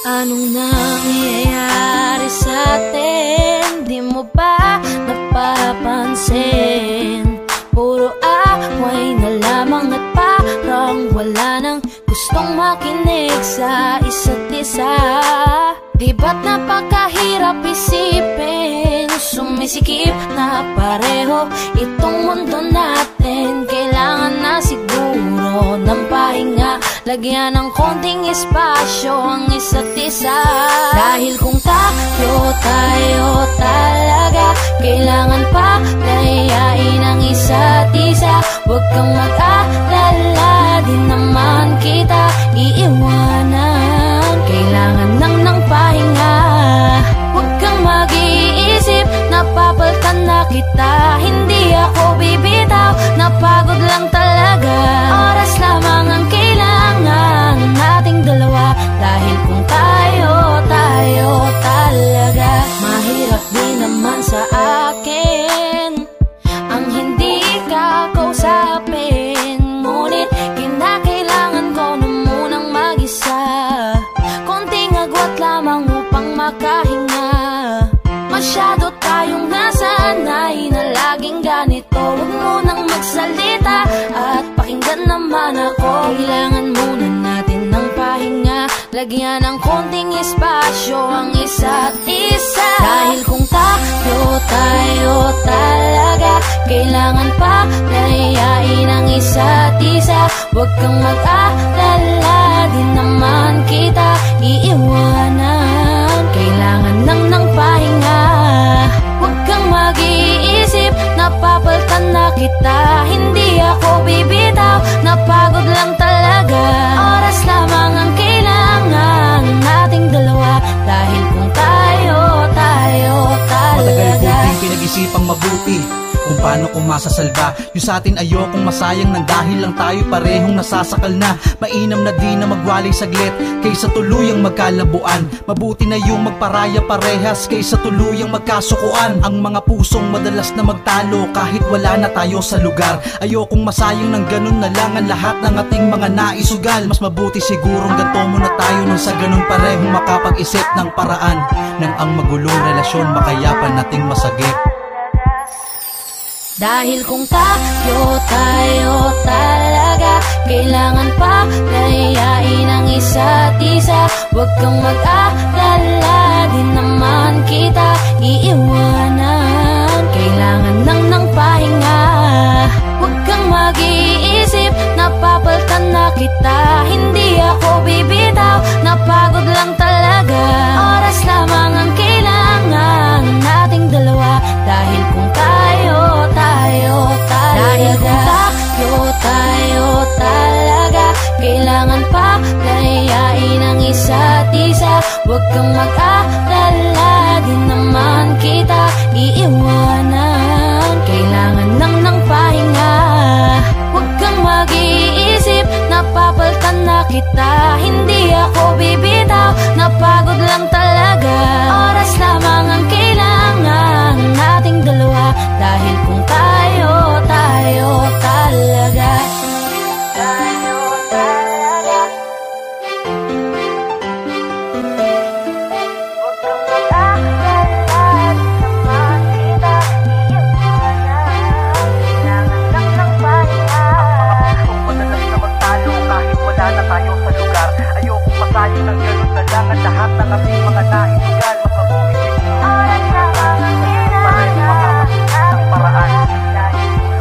Anong nangyayari sa atin? Di mo ba napapansin? Puro away na lamang at parang wala nang gustong makinig sa isa't isa. Di ba't napakahirap isipin? Sumisikip na pareho itong mundo natin. Kailangan na siguro ng pahinga, lagyan ng konting espasyo ang isa't isa. Dahil kung tayo talaga, kailangan pa layain ang isa't isa. Huwag kang mag-alala, di naman kita iiwanan. Kailangan ng pahinga. Huwag kang mag-iisip, napapaltan na kita. Hindi ako bibitaw, napagod lang talaga. Oras lamang ang kailangan nating dalawa. Dahil kung tayo talaga, mahirap din naman sa akin ang hindi ka kausapin. Ngunit kinakailangan ko na munang mag-isa, konting agwat lamang upang makahinga. Masyado tayong nasanay na laging ganito. Huwag munang magsalita at pakinggan naman ako. Kailangan muna natin ng pahinga, lagyan ng konting espasyo ang isa't isa. Dahil kung tayo talaga, kailangan pa layain ang isa't isa. Huwag kang mag-alala, di naman kita iiwanan. Kailangan ng pahinga. Huwag kang mag-iisip, napapaltan na kita. Hindi ako bibitaw, napagod lang talaga. Oras lamang ang kailangan nating dalawa. Dahil kung tayo talaga. Matagal ko din pinag-isipang mabuti kung paano ko masasalba yung sa atin. Ayokong masayang nang dahil lang tayo parehong nasasakal na. Mainam na di na magwalay saglit kaysa tuluyang magkalabuan. Mabuti na yung magparaya parehas kaysa tuluyang magkasukuan. Ang mga pusong madalas na magtalo kahit wala na tayo sa lugar. Ayokong masayang ng ganun na lang ang lahat ng ating mga naisugal. Mas mabuti sigurong ganto muna tayo nang sa ganun parehong makapag-isip ng paraan nang ang magulong relasyon makayapan nating masagip. Dahil kung tayo talaga, kailangan pa layain ang isa't isa. Huwag kang mag-alala, di naman kita iiwanan. Kailangan ng pahinga. Huwag kang mag-iisip, napapaltan na kita. Hindi ako bibitaw, napagod lang talaga. Oras lamang ang kailangan nating dalawa. Dahil kung tayo talaga, dahil kung tayo talaga, kailangan pa layain ang isa't isa. Huwag kang mag-alala, di naman kita iiwanan. Kailangan ng pahinga. Huwag kang mag-iisip, napapaltan na kita. Hindi ako bibitaw, napagod lang talaga. Oras lamang ang kailangan nating dalawa. Dahil kung tayo talaga, tayo talaga. Huwag kang mag-alala, di naman kita iiwanan. Kailangan ng pahinga. Kung madalas na magtalo kahit wala na tayo sa lugar. Ayokong masayang ng ganun na lang ang lahat ng ating mga naisugal. Mas mabuti siguro oras lamang ang kailangan ng paraan.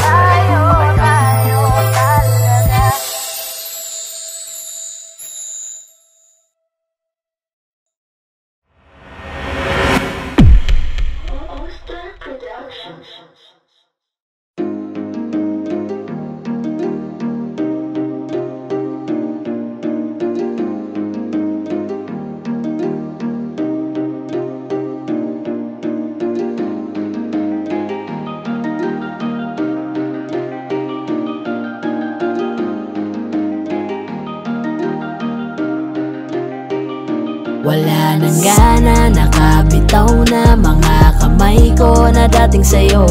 tayo talaga. Wala nang gana, nakabitaw na mga kamay ko na dating sa'yo.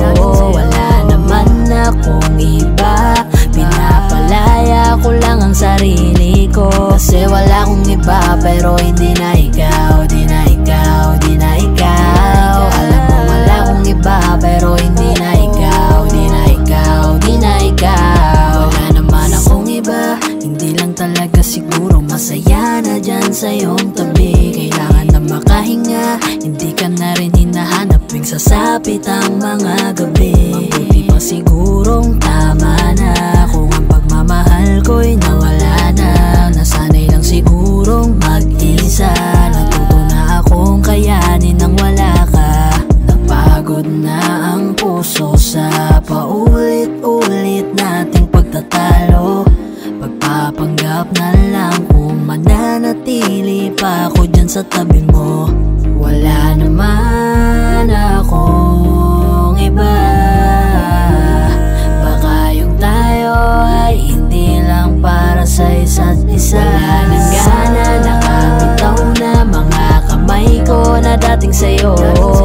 Wala naman akong iba, pinapalaya ko lang ang sarili ko. Kasi wala akong iba pero hindi na ikaw, di na ikaw, di na ikaw. Alam mo wala akong iba pero hindi na ikaw, di na ikaw, di na ikaw. Wala naman akong iba, hindi lang talaga siguro masaya na dyan sa iyong tabi. Kailangan na makahinga, hindi ka na rin hinahanap tuwing sasapit ang mga gabi. Mabuti pa sigurong tama na kung ang pagmamahal ko'y nawala na. Nasanay lang sigurong mag-isa, natuto na akong kayanin nang wala ka. Napagod na ang puso sa paulit-ulit nating pagtatalo. Pagpapanggap na lang kung mananatili pa ako dyan sa tabi mo. Wala naman akong iba, baka yung tayo ay hindi lang para sa isa't isa. Wala nang gana, nakabitaw na mga kamay ko na dating sa'yo.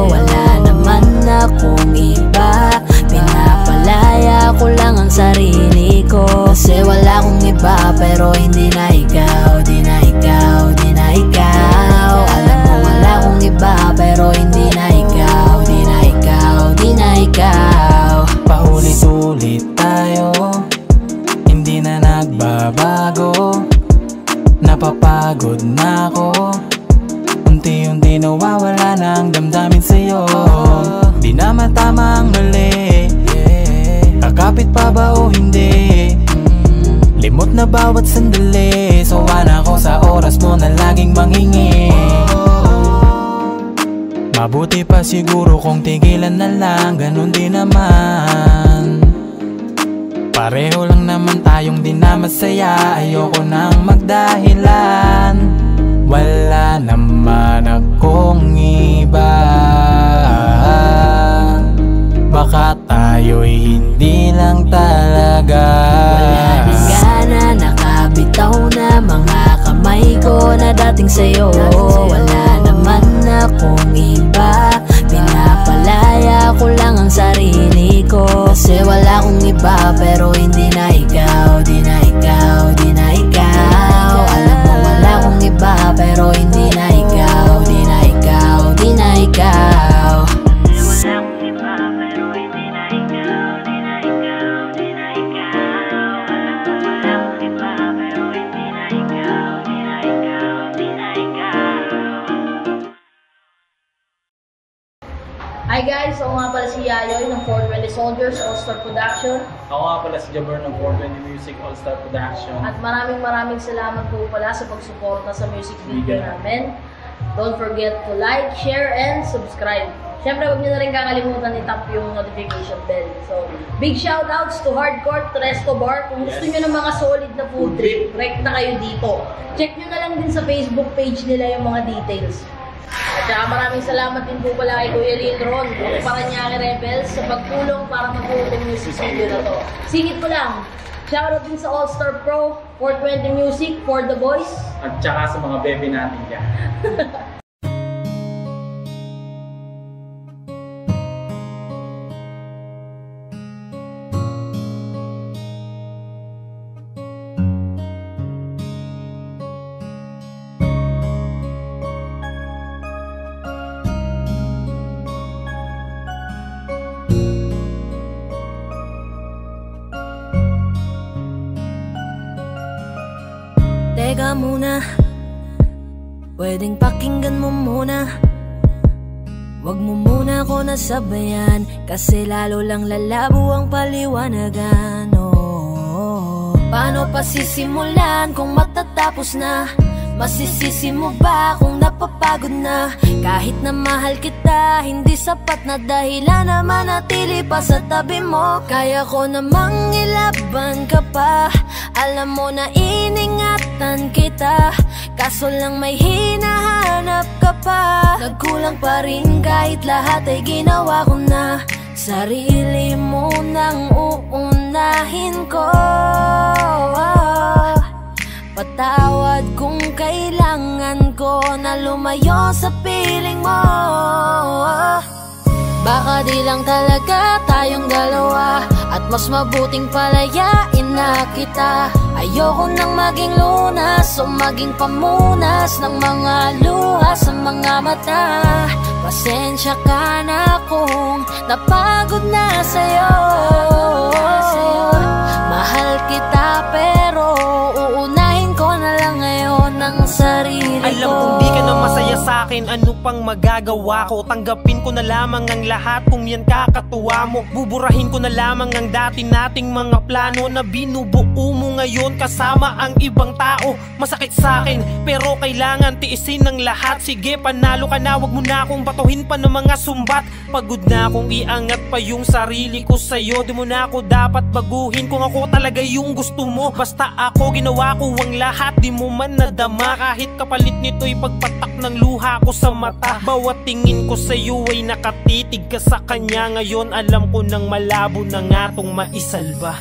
Wala naman akong iba, pinapalaya ko lang ang sarili ko. Kasi wala akong iba pero hindi na ikaw, di na ikaw, di na ikaw. Alam mo wala akong iba pero hindi na ikaw, di na ikaw, di na ikaw. Paulit-ulit tayo, hindi na nagbabago. Napapagod na ako, unti-unti nawawala na ang damdamin sa'yo. Di na matama ang mali, kakapit pa ba o hindi? Limot na bawat sandali, sawa na ako sa oras mo na laging manghingi. Mabuti pa siguro kung tigilan na lang, ganun din naman. Pareho lang naman tayong di na masaya, ayoko nang magdahilan. Wala naman akong iba, baka tayo'y hindi lang talaga. Wala nang gana, nakabitaw na mga kamay ko na dating sa'yo. Wala naman akong iba, pinapalaya ko lang ang sarili ko. Kasi wala akong iba pero hindi na ikaw, di na ikaw, di na ikaw. Alam mo wala akong iba pero hindi na ikaw, di na ikaw, di na ikaw. Wala akong iba pero hindi na ikaw, di na ikaw, di na ikaw. Alam mo wala akong iba pero hindi na ikaw, di na ikaw, di na ikaw. Hi guys! Ako nga pala si Yayoy ng 420 Soldiers All-Star Production. Ako nga pala si Jabber ng 420 Music All-Star Production. At maraming salamat po pala sa pagsuporta sa music video namin. Don't forget to like, share, and subscribe. Siyempre, huwag niyo na rin kakalimutan i-tap yung notification bell. So, big shoutouts to Hardcore, to Resto Bar. Kung gusto niyo ng mga solid na food trip, direct na kayo dito. Check niyo na lang din sa Facebook page nila yung mga details. At saka maraming salamat din po pala kay Kuya Lindron, ng Paranaque Rebels, sa pagtulong para mabuo yung music video na to. Singit ko lang, shoutout din sa All-Star Pro, 420 Music, For The Boys. At saka sa mga bebe natin dyan. Teka muna, pwedeng pakinggan mo muna. Wag mo muna ako nasabayan, kasi lalo lang lalabo ang paliwanagan. Paano pa sisimulan kung matatapos na? Masisisi mo ba kung napapagod na? Kahit na mahal kita, hindi sapat na dahilan na manatili pa sa tabi mo. Kaya ko namang ilaban ka pa, alam mo na iningatan kita. Kaso lang may hinahanap ka pa. Nagkulang pa rin kahit lahat ay ginawa ko na. Sarili mo nang uunahin ko. Patawad kung kailangan ko na lumayo sa piling mo. Baka di lang talaga tayong dalawa, at mas mabuting palayain na kita. Ayoko nang maging lunas o maging pamunas ng mga luha sa mga mata. Pasensya ka na kung napagod na sa'yo. Mahal kita pero uunahin ko na lang ngayon ang sarili ko. Alam kong di ka na masaya sa'kin, ano pang magagawa ko? Tanggapin ko na lamang ang lahat kung yan kakatuwa mo. Buburahin ko na lamang ang dati nating mga plano na binubuo mo ngayon kasama ang ibang tao. Masakit sa'kin pero kailangan tiisin ng lahat. Sige, panalo ka na, wag mo na akong batuhin pa ng mga sumbat. Pagod na akong iangat pa yung sarili ko sa'yo. Di mo na ako dapat baguhin kung ako talaga yung gusto mo. Basta ako, ginawa ko ang lahat, di mo man nadama. Kahit kapalit nito'y pagpatak ng luha ko sa mata. Bawat tingin ko sa'yo ay nakatitig ka sa kanya. Ngayon alam ko nang malabo na nga tong maisalba.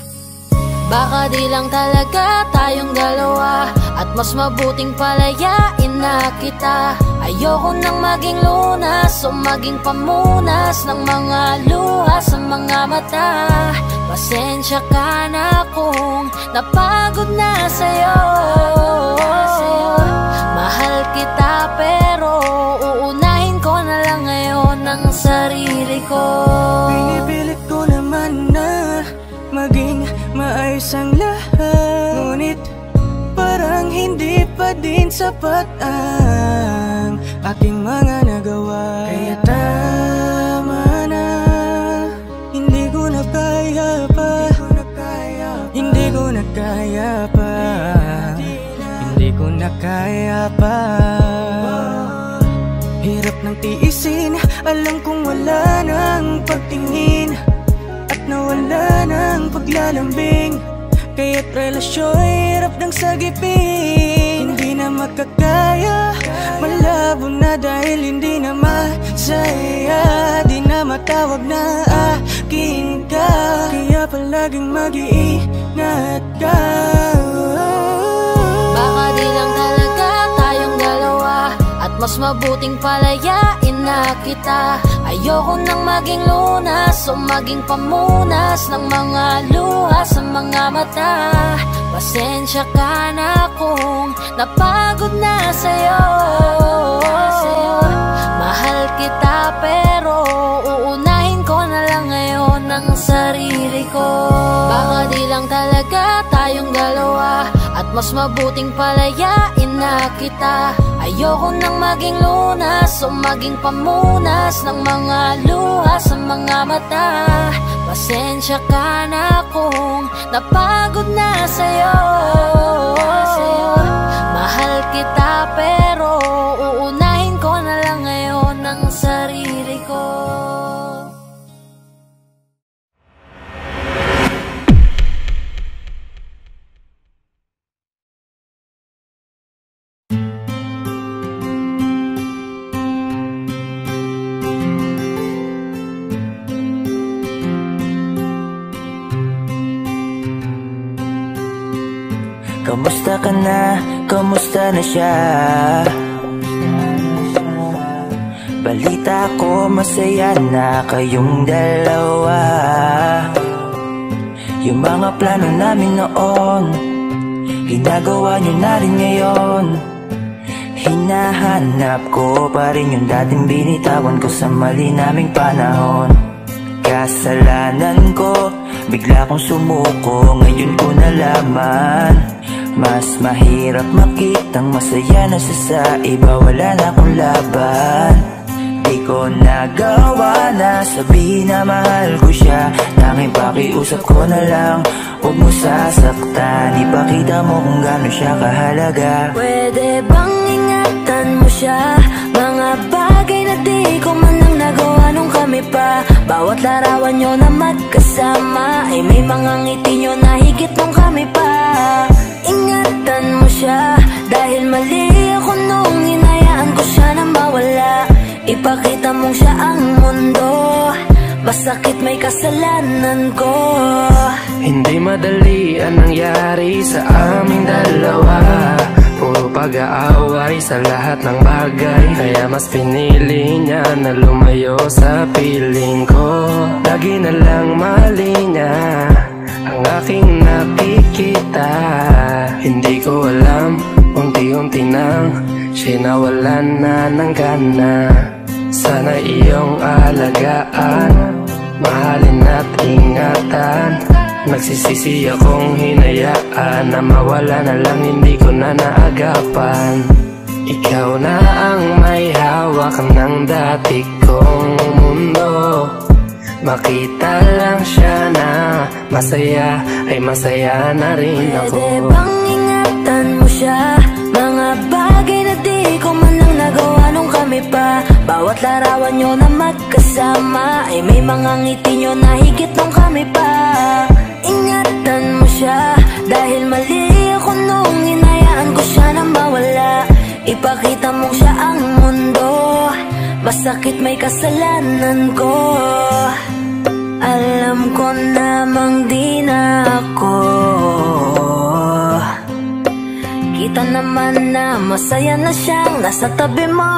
Baka di lang talaga tayong dalawa, at mas mabuting palayain na kita. Ayoko nang maging lunas o maging pamunas ng mga luha sa mga mata. Pasensya ka na kung napagod na sa'yo. Mahal kita pero uunahin ko na lang ngayon ang sarili ko. Pinipilit ko naman na maging maayos ang lahat, ngunit parang hindi pa din sapat ang aking mga nagawa. Kaya tama na, hindi ko na kaya pa, hindi ko na kaya pa, hindi ko na kaya pa. Hirap ng tiisin, alam kong wala nang pagtingin at nawala ng paglalambing. Kaya't relasyo'y hirap ng sagipin. Hindi na makakaya, malabo na dahil hindi na masaya. Di na matawag na akin ka, kaya palaging mag-iingat ka. Baka di lang talaga tayong dalawa, at mas mabuting palayain na kita. Ayoko nang maging lunas o maging pamunas ng mga luha sa mga mata. Pasensya ka na kung napagod na sa'yo. Mahal kita pero uunahin ko na lang ngayon ang sarili ko. Baka di lang talaga tayong dalawa, at mas mabuting palayain na kita. Ayoko nang maging lunas o maging pamunas ng mga luha sa mga mata. Pasensya ka na kung napagod na sa'yo. Mahal kita pero uunahin ko na lang ngayon ang sarili ko. Kamusta ka na? Kamusta na siya? Balita ko masaya na kayong dalawa. Yung mga plano namin noon, ginagawa nyo na rin ngayon. Hinahanap ko pa rin yung dating binitawan ko sa mali naming panahon. Kasalanan ko, bigla kong sumuko, ngayon ko nalaman. Mas mahirap makitang masaya na siya sa iba, wala na akong laban. Di ko nagawa na sabihin na mahal ko siya, tanging pakiusap ko na lang, huwag mo sasaktan. Ipakita mo kung gaano siya kahalaga. Pwede bang ingatan mo siya? Mga bagay na di ko man lang nagawa nung kami pa. Bawat larawan nyo na magkasama ay may mga ngiti nyo na higit nung kami pa. Ingatan mo siya, dahil mali ako nung hinayaan ko siya na mawala. Ipakita mong siya ang mundo, masakit may kasalanan ko. Hindi madali ang nangyari sa aming dalawa. Puro pag-aaway sa lahat ng bagay, kaya mas pinili niya na lumayo sa piling ko. Lagi na lang mali niya ang ang aking nakikita. Hindi ko alam, unti-unti nang sinawalan na ng gana. Sana iyong alagaan, mahalin at ingatan. Nagsisisi akong hinayaan na mawala na lang, hindi ko na naagapan. Ikaw na ang may hawak ng dati kong mundo. Makita lang siya na masaya, ay masaya na rin ako. Pwede bang ingatan mo siya? Mga bagay na di ko man lang nagawa nung kami pa. Bawat larawan nyo na magkasama ay may mga ngiti nyo na higit nung kami pa. Ingatan mo siya dahil mali ako nung hinayaan ko siya na mawala. Ipakita mo siya ang mundo, masakit may kasalanan ko. Alam ko namang di na ako. Kita naman na masaya na siyang nasa tabi mo.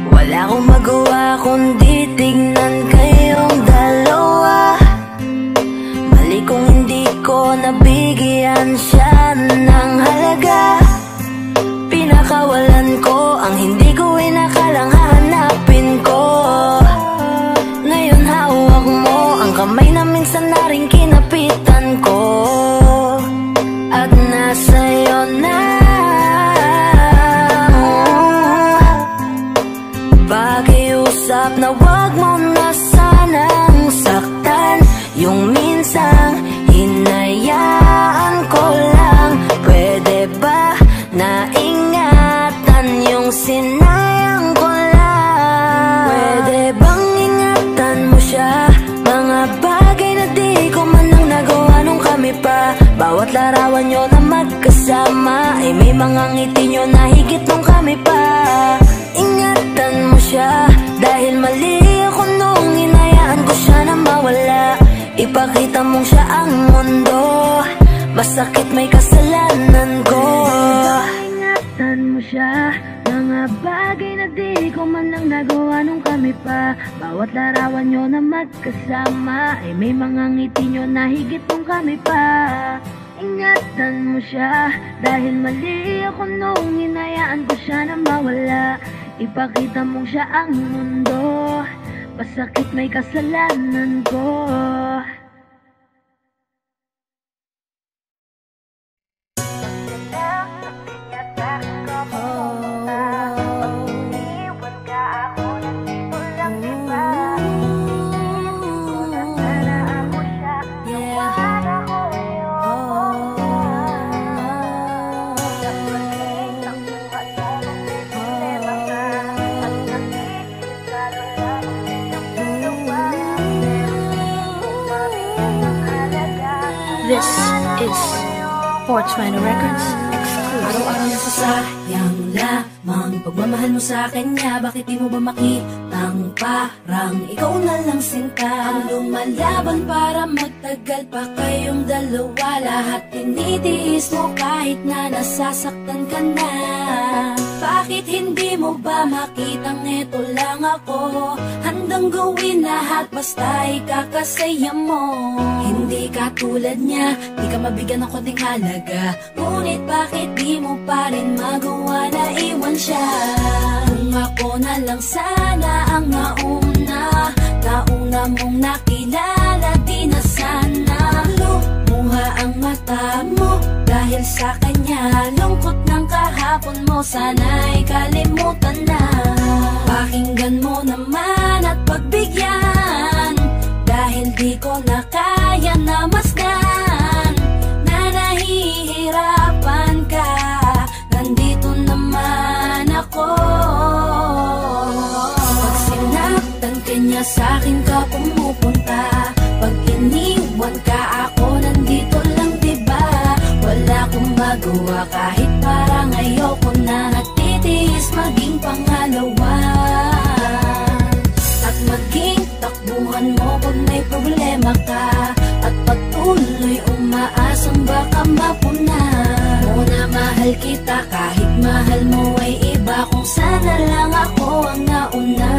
Wala akong magawa kundi tignan kayong dalawa. Mali kung hindi ko nabigyan siya ng halaga. Pinakawalan ko ang hindi ko inakalang hahanapin ko. Ngayon hawak mo ang kamay na minsan na rin kinapitan ko. At nasa'yo na. Pakiusap na wag mo na sanang saktan. Yung minsang hinayaan ko lang. Pwede ba na ingatan yung sinayang ko lang? Pwede bang ingatan mo siya? Mga bagay na di ko man lang nagawa nung kami pa. Bawat larawan nyo na magkasama ay may mga ngiti nyo na higit nung kami pa. Ingatan mo siya dahil mali ako nung hinayaan ko siya na mawala. Ipakita mong siya ang mundo, masakit may kasalanan ko. Ingatan mo siya, mga bagay na di ko man lang nagawa nung kami pa. Bawat larawan nyo na magkasama ay may mga ngiti nyo na higit nung kami pa. Ingatan mo siya dahil mali ako nung hinayaan ko siya na mawala. Ipakita mong siya ang mundo, masakit may kasalanan ko. This is 420 Records exclusive. Araw-araw nasasayang lamang pagmamahal mo sa kanya. Bakit di mo ba makitang parang ikaw na lang sinta? Ang lumalaban para magtagal pa kayong dalawa. Lahat tinitiis mo kahit na nasasaktan ka na. Bakit hindi mo ba makitang eto lang ako? Handang gawin lahat basta ikakasaya mo. Hindi ka tulad niya, di ka mabigyan ng konting halaga. Ngunit bakit di mo pa rin magawa na iwan siya? Kung ako na lang sana ang nauna mong nakilala, di na sana lumuha ang mata mo dahil sa kanya. Lungkot ng kahapon mo, sana'y kalimutan na. Pakinggan mo naman at pagbigyan, dahil di ko na kaya na masdan na nahihirapan ka. Nandito naman ako. Pag sinaktan ka niya, sa'kin ka pumupunta. Pag iniwan ka, ako nandito lang, diba? Wala akong magawa kahit parang ayoko na. Nagtitiis maging pangalawa at maging takbuhan mo pag may problema ka. At pagtuloy umaasang baka mapuna mo na mahal kita kahit mahal mo ay iba. Kung sana lang ako ang nauna.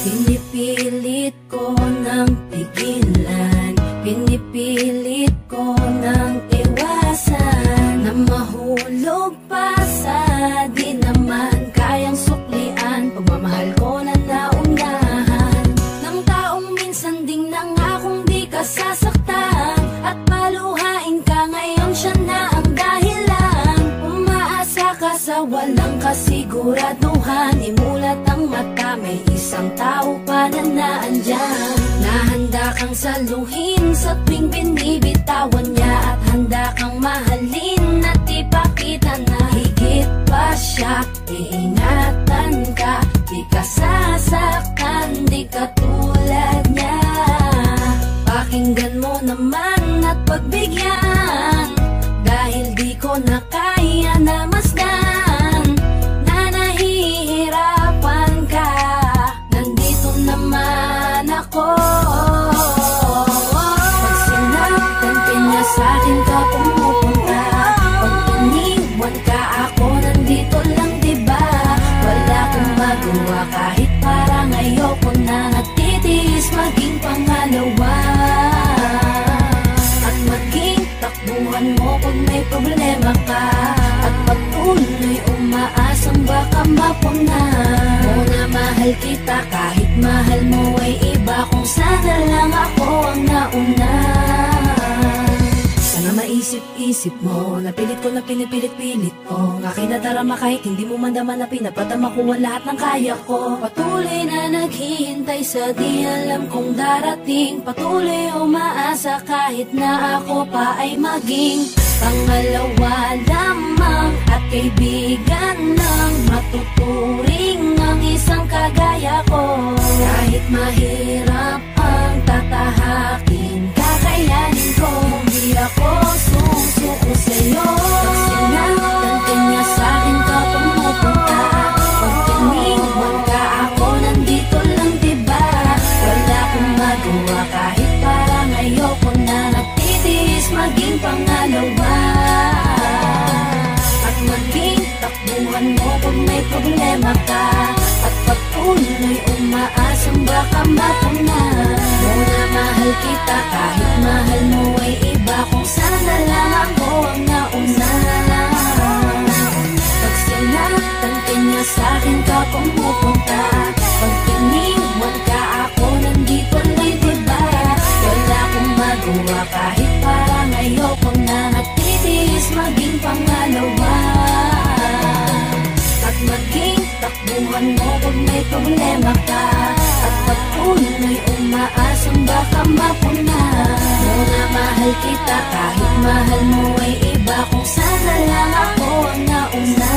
Pinipilit ko nang tigil sa walang kasiguraduhan, imulat ang mata, may isang tao pa na naandyan, na handa kang saluhin sa tuwing binibitawan niya, at handa kang mahalin at ipakita na higit pa siya. Iingatan ka, di ka sasaktan, di ka tulad niya. Pakinggan mo naman at pagbigyan, dahil di ko na kaya na masdan na nahihirapan ka. Nandito naman ako. Pag sinaktan ka niya sa'kin ka pumupunta, pag iniwan ka ako nandito lang, diba? Wala kong magawa kahit parang ayoko na, natitiis maging pangalawa. At maging takbuhan mo pag may problema ka, at pagtuloy umaasang baka mapuna mo na mahal kita kahit mahal mo ay iba, kung sana lang ako ang nauna. Sana maisip-isip mo, napilit ko na pinipilit-pilit ko, ang aking nadarama kahit hindi mo mandaman na pinapatama ko ang lahat ng kaya ko. Patuloy na naghihintay sa di alam kong darating, patuloy umaasa kahit na ako pa ay maging pangalawa lamang, at kaibigan ng matuturing ang isang kagaya ko. Kahit mahirap ang tatahakin, kakayanin ko, hindi ako susuko sa'yo. Pag sinaktan ka niya sa'kin ka pumupunta, pag iniwan ka ako nandito lang, diba? Wala akong magawa kahit parang ayoko na, natitiis maging pangalawa. At maging takbuhan mo pag may problema ka, at pagtuloy umaasang baka mapuna mo na mahal kita kahit mahal mo ay iba, kung sana lang ako ang nauna. Pag sinaktan ka niya sa'kin ka pumupunta, pag iniwan ka ako nandito lang, diba? Wala akong magawa kahit parang ayoko na, natitiis maging pangalawa. At maging takbuhan mo pag may problema ka, at pagtuloy umaasang baka mapuna mo na mahal kita kahit mahal mo ay iba, kung sana lang ako ang nauna.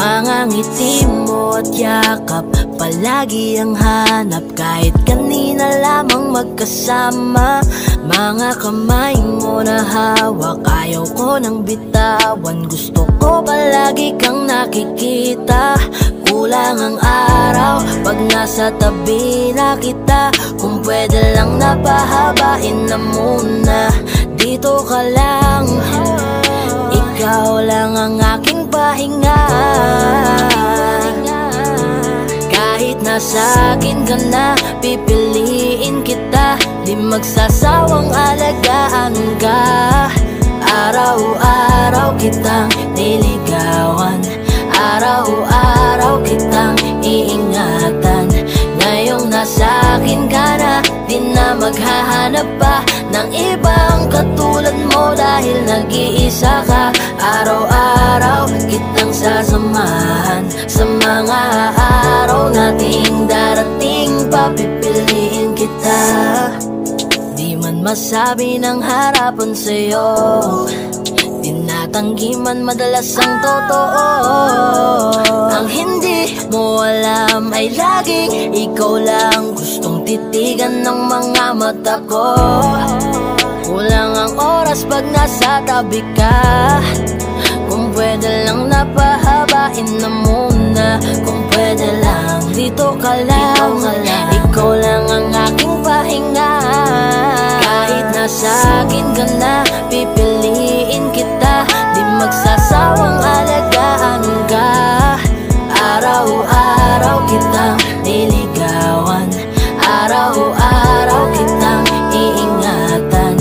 Mga ngiti mo at yakap, palagi ang hanap, kahit kanina lamang magkasama. Mga kamay mo na hawak, ayaw ko nang bitawan, gusto ko palagi kang nakikita. Kulang ang araw pag nasa tabi na kita, kung pwede lang napahabain na muna. Dito ka lang, ikaw lang ang aking pahinga. Kahit nasa akin ka na, pipiliin kita, di magsasawang alagaan ka. Araw-araw kitang niligawan, araw-araw kitang iingatan. Ngayong nasa akin ka na, di na maghahanap pa ng ibang katulad mo, dahil nag-iisa ka. Araw-araw kitang sasamahan, sa mga araw nating darating, papipiliin kita. Di man masabi ng harapan sa'yo, tinatanggi man madalas ang totoo. Ang hindi mo alam ay laging ikaw lang gustong titigan ng mga mata ko. Kulang ang oras pag nasa tabi ka. Kung pwede lang napahabain na muna. Kung pwede lang dito ka lang. Ikaw lang ang aking pahinga. Kahit nasa akin ka na, pipiliin kita. Di magsasawang alagaan ka. Araw-araw kitang niligawan. Araw-araw kitang iingatan.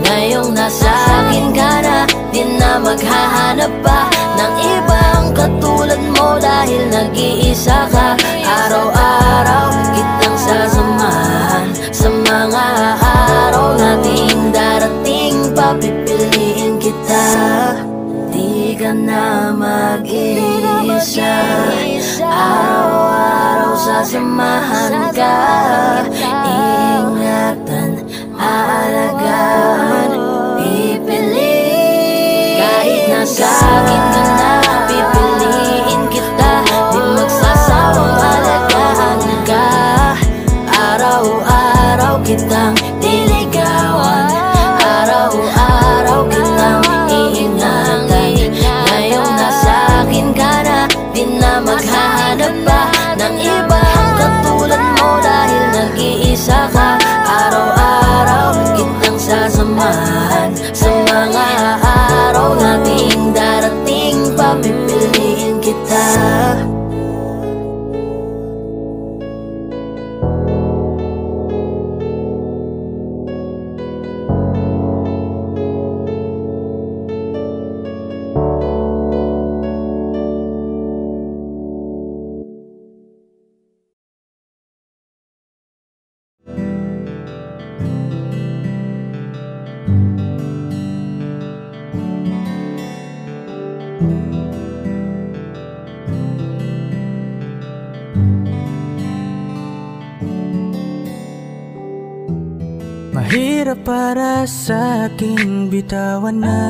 Ngayong nasa akin ka na, di na maghahanap pa ng ibang katulad mo. Dahil nag-iisa ka. Araw-araw kitang sasamahan. Sa mga araw nating darating, papipiliin kita. Di ka na mag-iisa. Araw-araw sasamahan ka. Ingatan, aalagaan, pipiliin. Kahit nasa akin ka na, pipiliin kita. Di magsasawang alagaan ka. Araw-araw kitang niligawan. Araw-araw kitang iingatan. Ngayong nasa akin ka na, di na maghahanap pa ng ibang katulad mo. Dahil nag-iisa ka. Araw-araw kitang sasamahan. Sa mga araw nating darating, papipiliin kita. Mahirap para sa akin bitawan na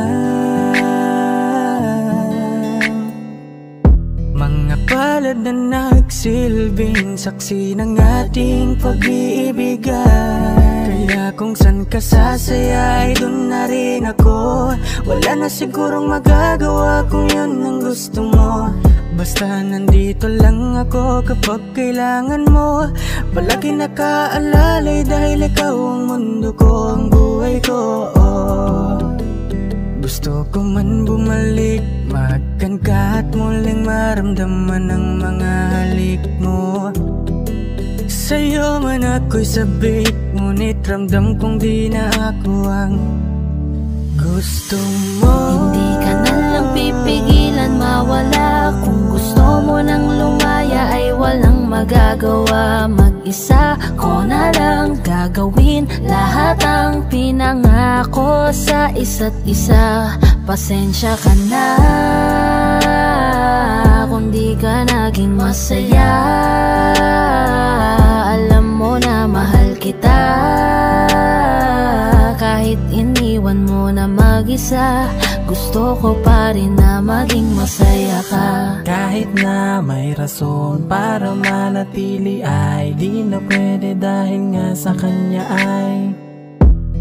mga palad na nagsilbing saksi ng ating pag-iibigan. Kaya kung san ka sasaya ay dun na rin ako. Wala na sigurong magagawa kung yun ang gusto mo. Basta nandito lang ako kapag kailangan mo. Palagi nakaalalay dahil ikaw ang mundo ko, ang buhay ko. Gusto ko man bumalik, makan ka at muling maramdaman ang mga halik mo. Sa'yo man ako'y sabik, ngunit ramdam kong di na ako ang gusto mo. Hindi ka na lang pipigilan mawala. Kung gusto mo nang lumaya ay walang magagawa. Mag-isa ko na lang gagawin lahat ang pinangako sa isa't isa. Pasensya ka na kung di ka naging masaya. Alam mo na mahal kita. Kahit iniwan mo na mag-isa, gusto ko pa rin na maging masaya ka. Kahit na may rason para manatili ay di na pwede dahil nga sa kanya ay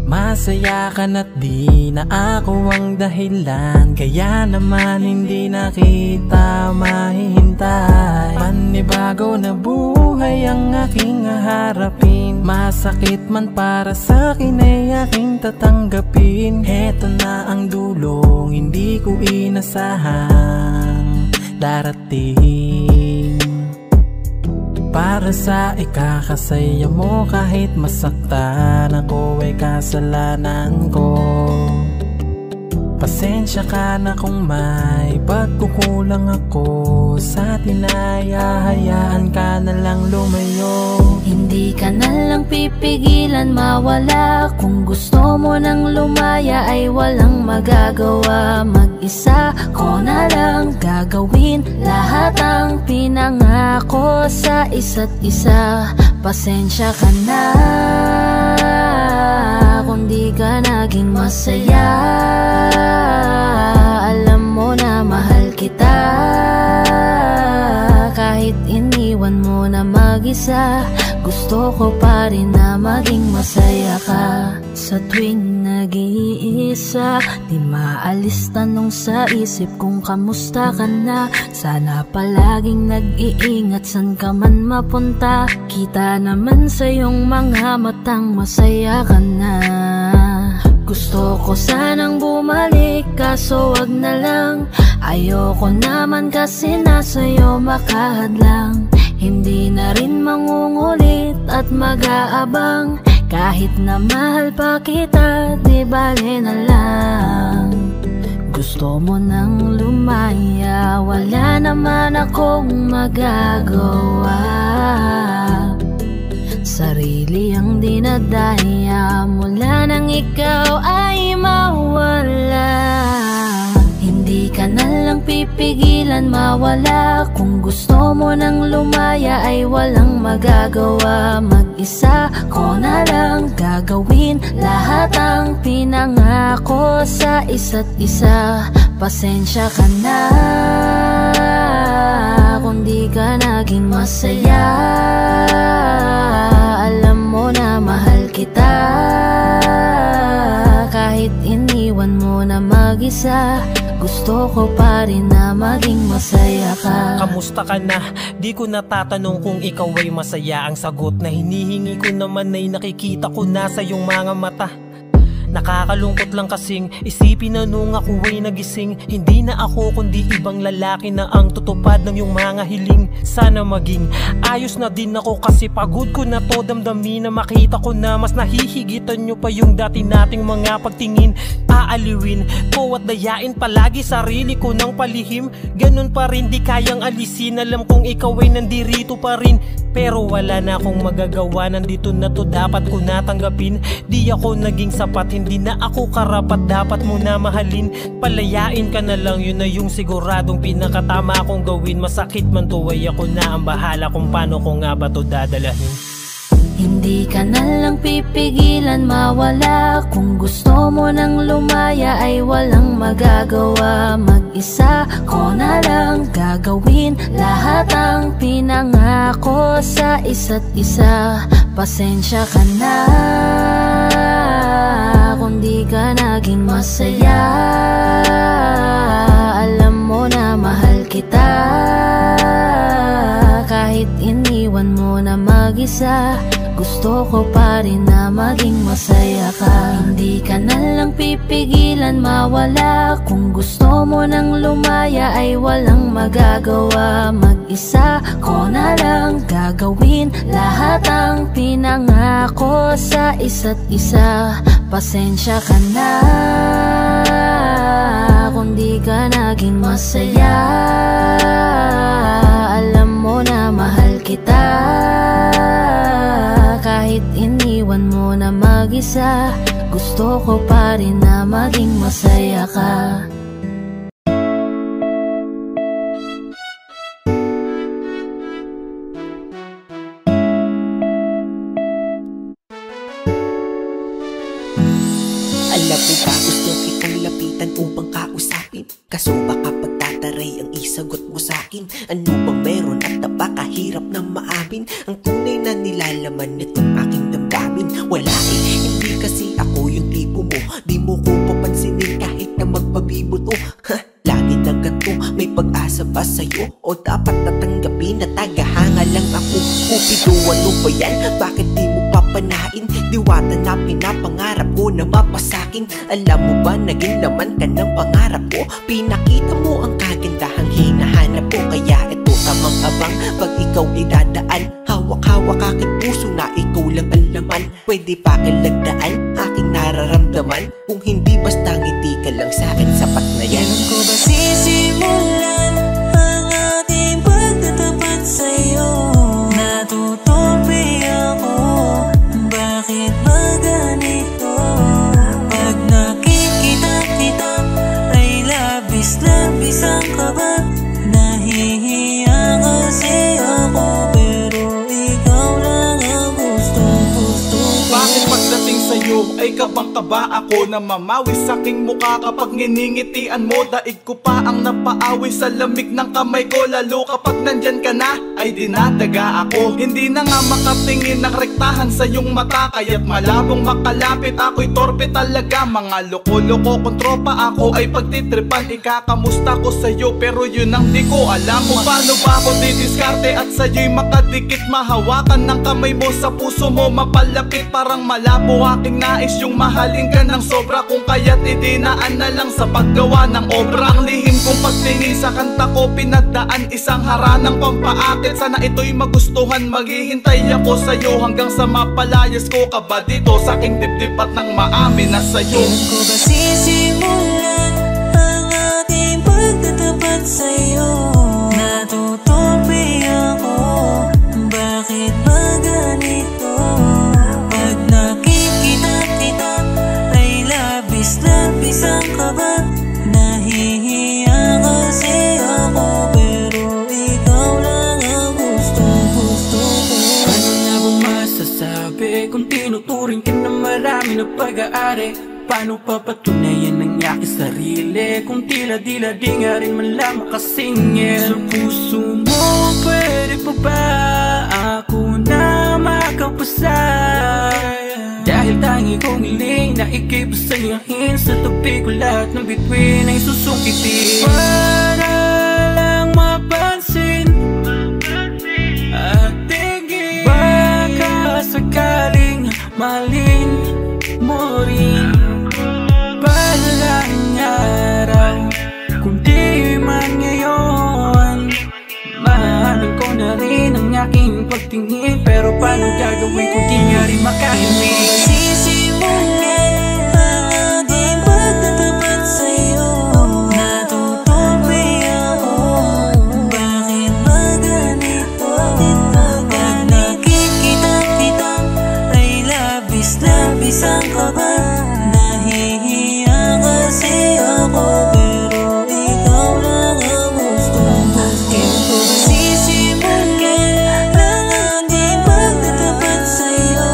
masaya ka na't di na ako ang dahilan. Kaya naman hindi na kita mahihintay. Panibago na buhay ang aking haharapin. Masakit man para sa'kin ay aking tatanggapin. Heto na ang dulong hindi ko inasahang darating. Para sa ikakasaya mo kahit masaktan ako ay kasalanan ko. Pasensya ka na kung may pagkukulang ako sa tinaya. Hayaan ka na lang lumayo. Hindi ka na lang pipigilan mawala. Kung gusto mo nang lumaya ay walang magagawa. Mag-isa ko na lang gagawin lahat ang pinangako sa isa't isa. Pasensya ka na kung di ka naging masaya. Alam mo na mahal kita. Kahit iniwan mo na mag-isa, gusto Gusto ko pa rin na maging masaya ka. Sa tuwing nag-iisa, di maalis tanong sa isip kung kamusta ka na. Sana palaging nag-iingat san ka man mapunta. Kita naman sa iyong mga matang masaya ka na. Gusto ko sanang bumalik kaso wag na lang. Ayoko naman kasi nasa'yo makahadlang. Hindi na rin mangungulit at mag-aabang. Kahit na mahal pa kita, di bale na lang. Gusto mo nang lumaya, wala naman akong magagawa. Sarili ang dinadaya, mula nang ikaw ay mawala. Hindi ka na lang pipigilan mawala. Kung gusto mo nang lumaya ay walang magagawa. Mag-isa ko na lang gagawin lahat ang pinangako sa isa't isa. Pasensya ka na kung di ka naging masaya. Alam mo na mahal kita, kahit iniwan mo na mag-isa. Gusto ko pa rin na maging masaya ka. Kamusta ka na? Di ko natatanong kung ikaw ay masaya. Ang sagot na hinihingi ko naman ay nakikita ko na sa iyong mga mata. Nakakalungkot lang kasing isipin na nung ako ay nagising, hindi na ako kundi ibang lalaki na ang tutupad ng iyong mga hiling. Sana maging ayos na din ako kasi pagod ko na to damdamin. Na makita ko na mas nahihigitan nyo pa yung dati nating mga pagtingin. Aaliwin ko at dayain palagi sarili ko ng palihim. Ganun pa rin di kayang alisin. Alam kong ikaw ay nandirito pa rin, pero wala na akong magagawa. Nandito na to, dapat ko natanggapin. Di ako naging sapat, hindi na ako karapat. Dapat mo na mahalin, palayain ka na lang. Yun na yung siguradong pinakatama kong gawin. Masakit man to ay ako na ang bahala kung paano ko nga ba to dadalahin. Hindi ka na lang pipigilan mawala. Kung gusto mo nang lumaya ay walang magagawa. Mag-isa ko na lang gagawin lahat ang pinangako sa isa't isa. Pasensya ka na kung di ka naging masaya. Alam mo na mahal kita, kahit iniwan mo na mag-isa. Gusto ko pa rin na maging masaya ka. Hindi ka na lang pipigilan mawala. Kung gusto mo nang lumaya ay walang magagawa. Mag-isa ko na lang gagawin lahat ang pinangako sa isa't isa. Pasensya ka na kung di ka naging masaya. Alam mo na mahal kita, kahit iniwan mo na mag-isa. Gusto ko pa rin na maging masaya ka. Alam mo ba, gusto kitang lapitan upang kausapin. Kaso baka pagtataray ang isagot mo sa'kin. Ano bang meron at napakahirap na maamin ang tunay na nilalaman nitong aking damdamin. Wala eh, hindi kasi ako yung tipo mo. Di mo ko papansinin kahit na magpabibuto. Lagi na ganito, may pag-asa ba sa'yo? O dapat natanggapin na tagahanga lang ako? Cupido, ano ba yan? Bakit di mo papanain? Diwata na pinapangarap ko na mapasakin. Alam mo ba, naging laman ka ng pangarap ko. Pinakita mo ang kagandahang hinahanap ko. Kaya ito tamang abang pag ikaw ay dadaan. Hawak-hawak aking puso na ikaw lang ang laman. Pwede pa kilagdaan aking nararamdaman. Kung hindi basta ngiti ka lang sa'kin, sapat na yan. Kailan ko ba sisimulan ang aking pagtatapat sa'yo? Natutupi ako, bakit ba ganito? Pag nakikita kita ay labis-labis ang kaba. Nahihiya kasi ako, pero ikaw lang ang gusto ko. Bakit pagdating pagdating sa'yo ay kabang-kaba ako na mamawi sa'king mukha kapag nginingitian mo. Daig ko pa ang napaawi sa lamig ng kamay ko, lalo kapag nandyan ka na ay dinadaga ako. Hindi na nga makatingin ng rektahan sa iyong mata, kaya't malabong makalapit ako'y torpe talaga. Mga loko-loko kung tropa ako ay pagtitripan, ikakamusta ko sa'yo pero yun ang di ko alam kung paano ba ako didiskarte at sa'yo'y makadikit. Mahawakan ng kamay mo sa puso mo, mapalapit parang malabo aking nais yung mahalin ka ng sobra. Kung kaya't idinaan na lang sa paggawa ng obra. Ang lihim kong pagtingin sa kanta ko pinagdaan, isang haranang pampaakit. Sana ito'y magustuhan, maghihintay ako sa'yo hanggang sa mapalayas ko ka ba dito sa aking dibdib at nang maamin na sa'yo. Kailan ko ba sisimulan ang aking pagtatapat sa'yo? Natutupi ako, bakit ba ganito? Pag nakikita kita ay labis-labis ang kaba. Nahihiya kasi ako pero ikaw lang ang gusto-gusto ko. Ano nga ba masasabi kung tinuturing ka na marami na pag-aari? Paano papatunayan ng aking sarili kung tila-dila di nga rin man lang makasingil? Sa puso mo pwede pa ba ako na makapasay? Dahil tangi kong hiling na ika'y pasayahin, sa tabi ko lahat ng bituin ay susungkitin. Para lang mapansin at tingin, baka sakaling mahalin mo rin. Balang araw, kung di man ngayon, mahalin ko na rin ang aking pagtingin. Pero paano gagawin kung di nga rin makahimik? Sisimulan ang aking pagtatapat sa'yo. Natutupi ako, bakit ba ganito? Pag nakikita kita ay labis-labis ang kaba. Nahihiya kasi ako pero ikaw lang ang gusto-gusto ko. Sisimulan ang aking pagtatapat sa'yo.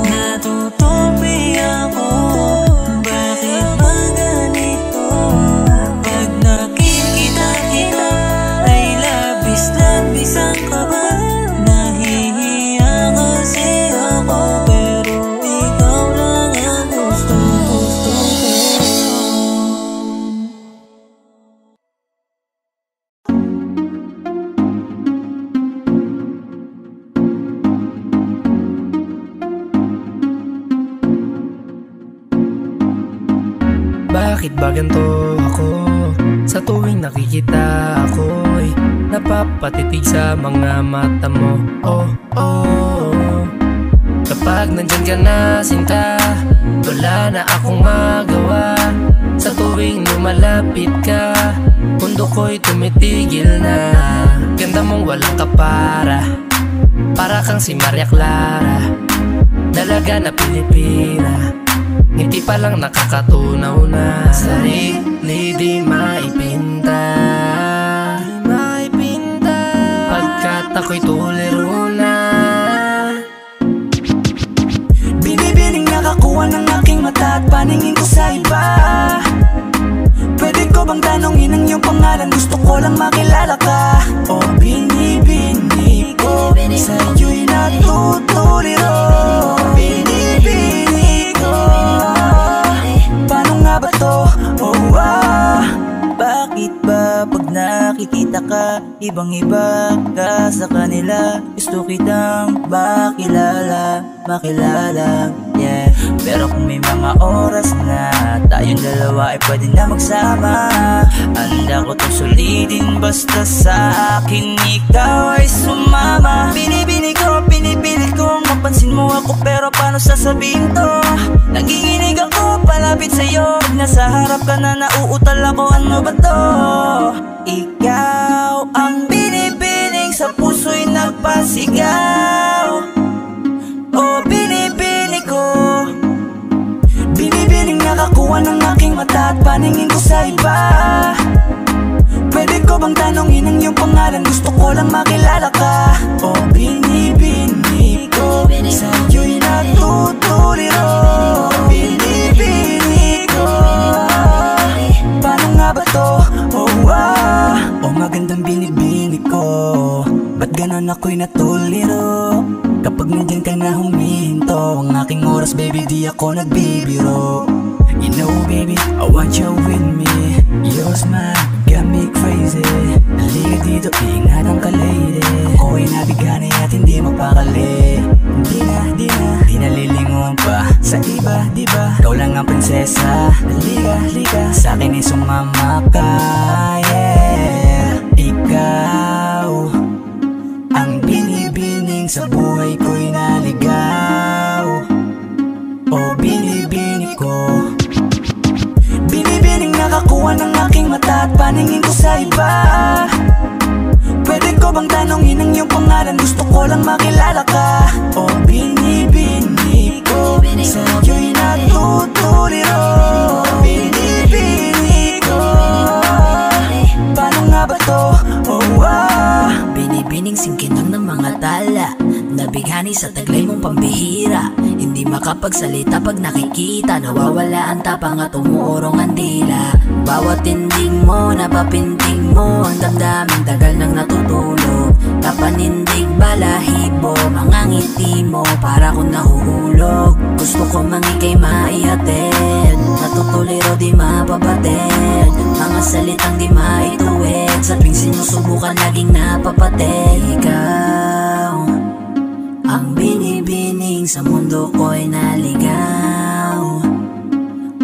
Natutupi ako, bakit ba ganito? Pag nakikita kita ay labis-labis ang kaba. Nahihiya kasi ako pero ikaw lang ang gusto-gusto ko. Bakit ba ganito ako? Sa tuwing nakikita ako'y napapatitig sa mga mata mo. Oh, oh. Kapag nandyan ka na sinta, wala na akong magawa. Sa tuwing lumalapit ka, mundo ko'y tumitigil na. Ganda mong walang kapara, para kang si Maria Clara, dalaga na Pilipina. Hindi pa lang nakakatunaw na sarili di maipinta. Pagkat ako'y tuliro na. Binibining nakakuha ng aking mata at paningin ko sa iba. Pwede ko bang tanongin ang iyong pangalan? Gusto ko lang makilala ka. O binibini ko, sa'yo'y natutuliro. Binibini ko, paano nga ba to? Oh, bakit ba pag nakikita ka, ibang-iba ka sa kanila? Gusto kitang makilala, yeah. Pero kung may mga oras na tayong dalawa ay pwede na magsama, handa ko itong sulitin basta sa akin ikaw ay sumama. Binibinig ko, pinipilit kong mapansin mo ako, pero paano sasabihin to? Nanginginig ako palapit sa'yo, pag nasa harap ka na nauutal ako, ano ba to? Ikaw ang binibining sa puso'y nagpasigaw. O binibini ko, binibining nakakuha ng aking mata at paningin ko sa iba. Pwede ko bang tanongin ang iyong pangalan? Gusto ko lang makilala ka. O binibini ko, sa'yo'y natutuliro. ganon ako'y natuliro. Kapag nandyan ka na huminto, ang aking oras baby di ako nagbibiro. You know baby, I want you with me. Your smile got me crazy. Halika dito, ingatan ka lady. Ako'y nabigani at hindi mapakali. Di na lilingon pa sa iba, diba? Ikaw lang ang prinsesa. Halika, sa'kin ay sumama ka, yeah. Ikaw ang binibining sa buhay ko'y naligaw. O binibini ko, binibining nakakuha ng aking mata at paningin ko sa iba. Pwede ko bang tanongin ang iyong pangalan? Gusto ko lang makilala ka. O binibini ko, sa'yo'y natutuliro. Binibini ko, paano nga ba to? Oh wow. Binibining singkinang ng mga tala, nabighani sa taglay mong pambihira. Hindi makapagsalita pag nakikita, nawawala ang tapang at umuurong ang dila. Bawat tinding mo, napapinting mo, ang damdamin tagal nang natutulog. Napanindig balahibo, mga ngiti mo, para kong nahuhulog. Gusto ko mangikay maihatid, natutuliro di mapabatid. Mga salitang di maituwid, sa tuwing sinusubukan laging napapatid. Ikaw ang binibining sa mundo ko'y naligaw.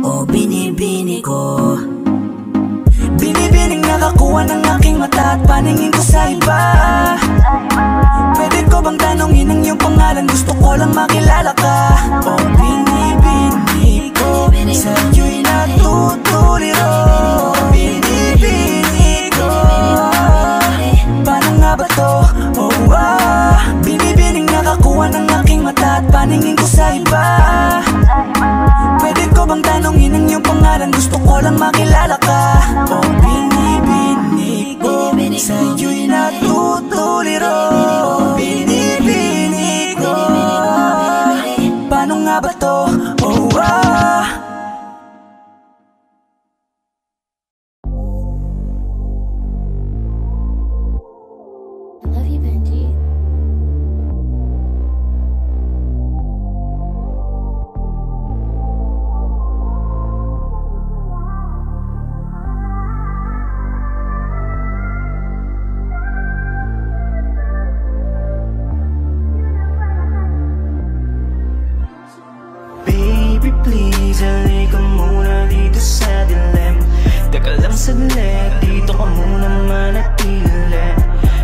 O binibini ko, binibining nakakuha ng aking mata at paningin ko sa iba. Pwede ko bang tanongin ang iyong pangalan? Gusto ko lang makilala ka. O binibini ko, sa'yo'y natutuliro. Binibini ko, paano nga ba to? Oh wow. Binibining nakakuha ng aking mata at paningin ko sa iba. Pwede ko bang tanongin ang iyong pangalan? Gusto ko lang makilala ka. O binibini ko, sa'yo'y natutuliro. Binibini ko, paano nga ba to? Oh wow. Please, halika muna dito sa dilim. Teka lang saglit, dito ka muna manatili.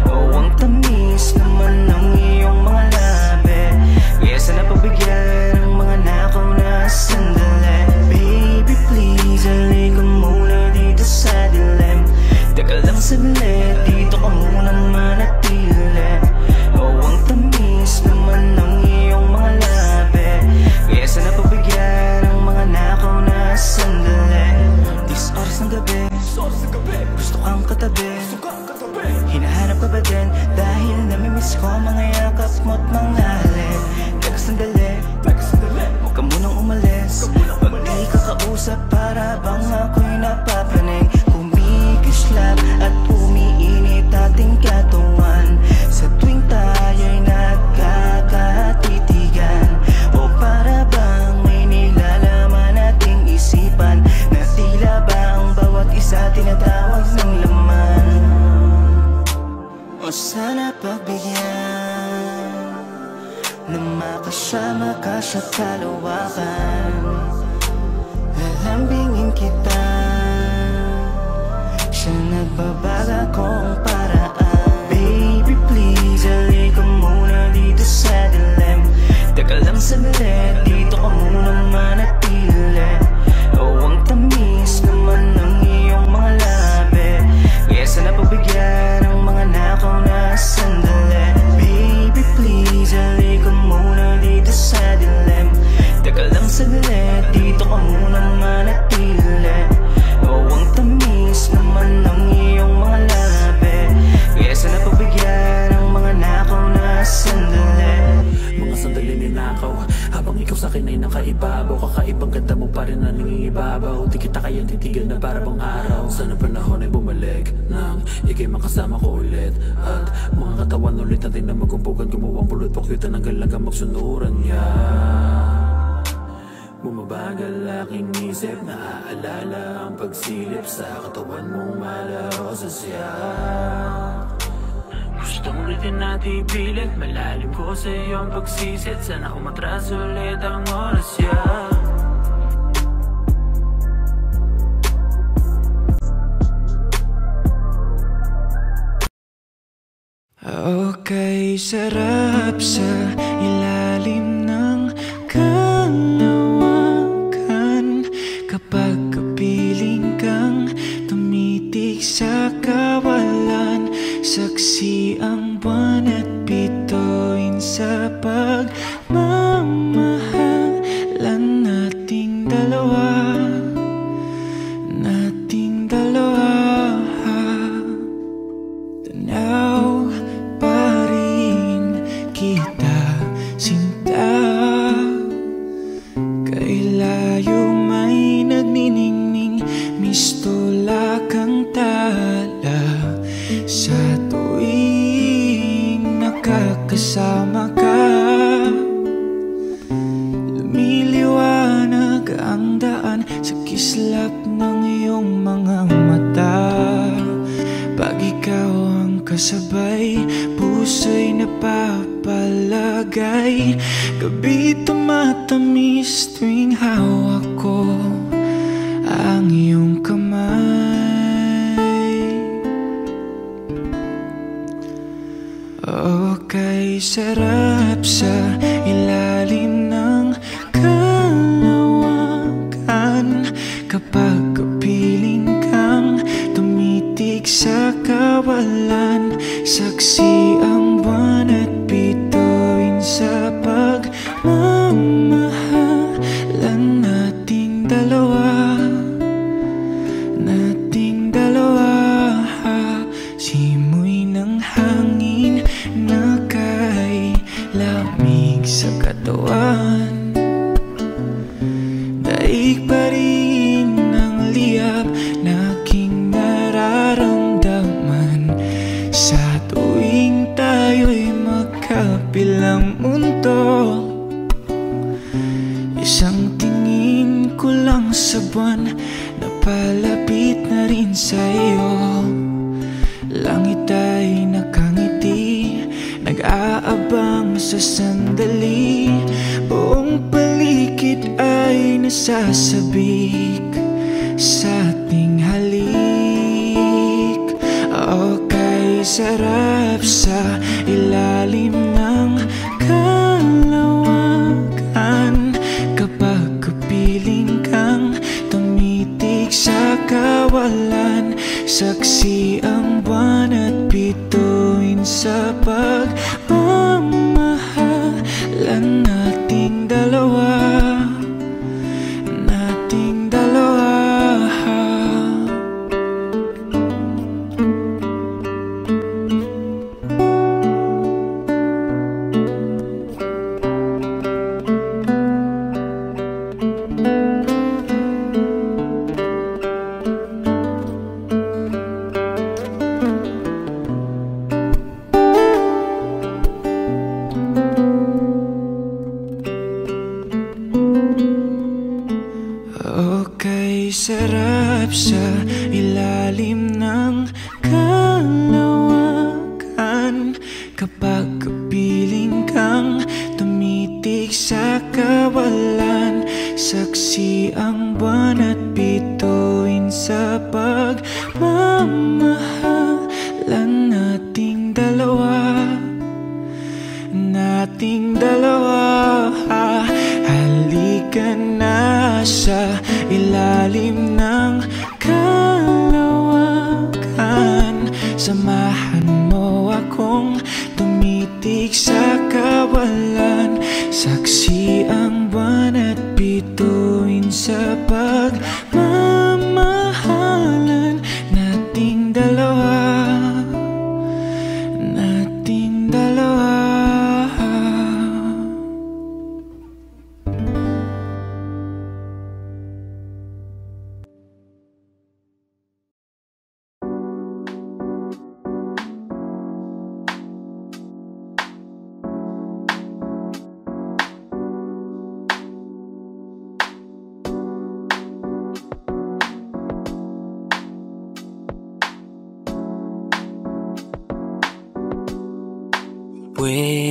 O ang tamis naman ng iyong mga labi, kaya sana pabigyan ang mga nakaw na sandali. Baby please, halika muna dito sa dilim. Teka lang saglit, dito ka muna manatili. O ang tamis naman ng iyong mga labi, kaya sana pabigyan ang mga nakaw na sandali. This oras ng gabi, gusto kang katabi. Hinahanap ka ba din? Dahil namimiss ko mga yakap mo't mga halin. Teka sandali, huwag ka munang umalis. Pag di ka kausap, para bang ako'y napapraning. Kumikislap at umiinit ating katawan sa tuwing tayo'y nagkakatitigan. O para bang may nilalaman nating isipan, na tila ba ang bawat isa tinatawag ng laman. O sana pagbigyan na makasama ka sa kalawakan. Lalambingin kita, siya nagbabaga kong paraan. Baby please, halika muna dito sa dilim. Teka lang saglit, dito ka muna manatili. O ang tamis naman ng iyong mga labi, kaya sana pabigyan ang mga nakaw na sandali. Baby please, halika muna dito sa dilim. Teka lang saglit, dito ka muna manatili. O ang tamis naman ng iyong mga labi, kaya sana pabigyan ang mga nakaw na sandali. Mga sandali ninakaw habang ikaw sa'kin ay nakaibabaw. Kakaibang ganda mo pa rin na nangingibabaw. Di kita kayang titigan na para bang araw. Sana panahon ay bumalik nang ikay makasama ko ulit. At mga katawan ulit natin na magkumpukan. Gumawang pulot pa kita ng galagang magsunuran niya. Bumabagal aking isip, naaalala ang pagsilip sa katawan mong malarosas siya. Gustong ulitin natin ipilit, malalim ko sa iyong pagsisit. Sana umatras ulit ang oras siya. Okay, sarap sa ilalim ng kalawakan. Kapag kapiling kang tumitig sa kawalan, saksi ang buwan at bituin sa pagmamahalan nating dalawa. Nating dalawa. Tanaw pa rin kita, sinta. Kay layo may nagniningning, mistula kang tala. Sa tuwing nakakasama ka, lumiliwanag ang daan sa kislap ng iyong mga mata. Pag ikaw ang kasabay, puso'y napapalagay. Gabi tumatamis tuwing hawak ko ang iyong kamay. Okay, sarap sa ilalim ng kalawakan. Kapag kapiling kang tumitig sa kawalan, saksi ang buwan at bituin sa pagmamahalan nating dalawa. Nating dalawa. Simoy ng hangin na kay lamig sa katawan. Daig pa rin ang liyab na aking nararamdaman sa tuwing tayo'y magkabilang mundo. Isang tingin ko lang sa buwan, napalapit na rin sa iyo. Langit ay nakangiti, nag-aabang sa sandali. Buong paligid ay nasasabik sa ating halik. Okay, sarap sa ilalim ng kalawakan. Kapag kapiling kang tumitig sa kawalan, saksi ang buwan at bituin sa pagmamahalan nating dalawa. Nating dalawa. Okay, sarap sa ilalim ng kalawakan. Kapag kapiling kang tumitig sa kawalan, saksi ang buwan at bituin sa pagmamahalan nating dalawa. Nating dalawa. Halika na sa ilalim ng kalawakan. Samahan mo akong tumitig sa kawalan, saksi ang buwan at bituin sa pagmamahalan nating dalawa. Nating dalawa.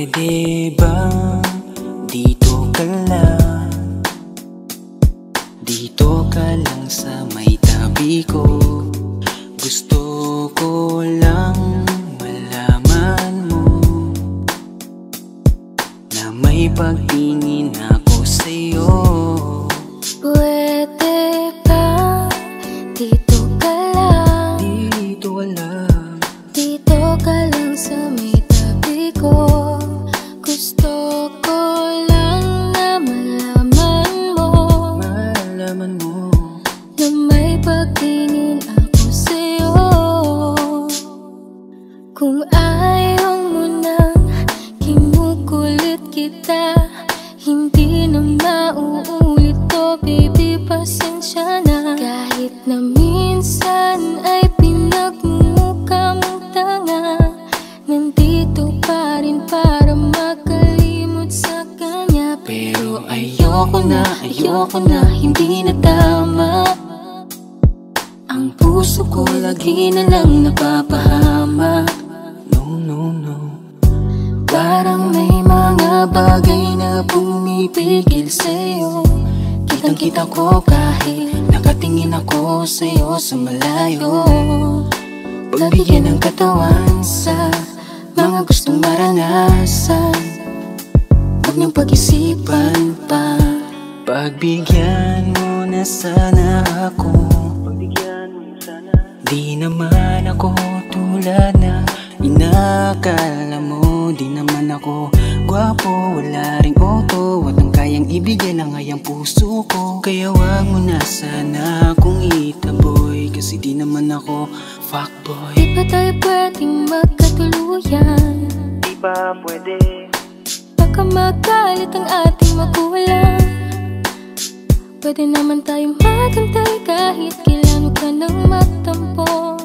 Pwede ba dito ka lang? Dito ka lang sa may tabi ko. Gusto ko lang malaman mo na may pagtingin ako sa'yo. Pwede ba dito ka lang? Dito ka lang. Dito ka lang sa may tabi ko. Gusto ko lang na malaman mo, malaman mo na may pagtingin ako sa'yo. Kung ayaw mo nang kinukulit kita, hindi na mauulit to, baby, pasensya na. Kahit na minsan ay pinagmumukha mong tanga, nandito pa rin para makalimot sa kanya. Pero ayoko na, hindi na tama. Ang puso ko lagi na lang napapahama. Parang may mga bagay na pumipigil sa'yo. Kitang-kita ko kahit nakatingin ako sa'yo sa malayo. Pagbigyan ng katawan sa mga gustong maranasan, huwag niyong pag-isipan pa. Pagbigyan mo na sana ako. Di naman ako tulad na inakala mo. Di naman ako gwapo, wala ring auto, walang kayang ibigay ng ngayang puso ko. Kaya wag mo na sana akong itaboy, kasi di naman ako fuckboy. Di ba tayo pwedeng magkatuluyan? Di ba pwede? Baka magalit ang ating magulang. Pwede naman tayong magantay kahit kailan ka nang magtampo.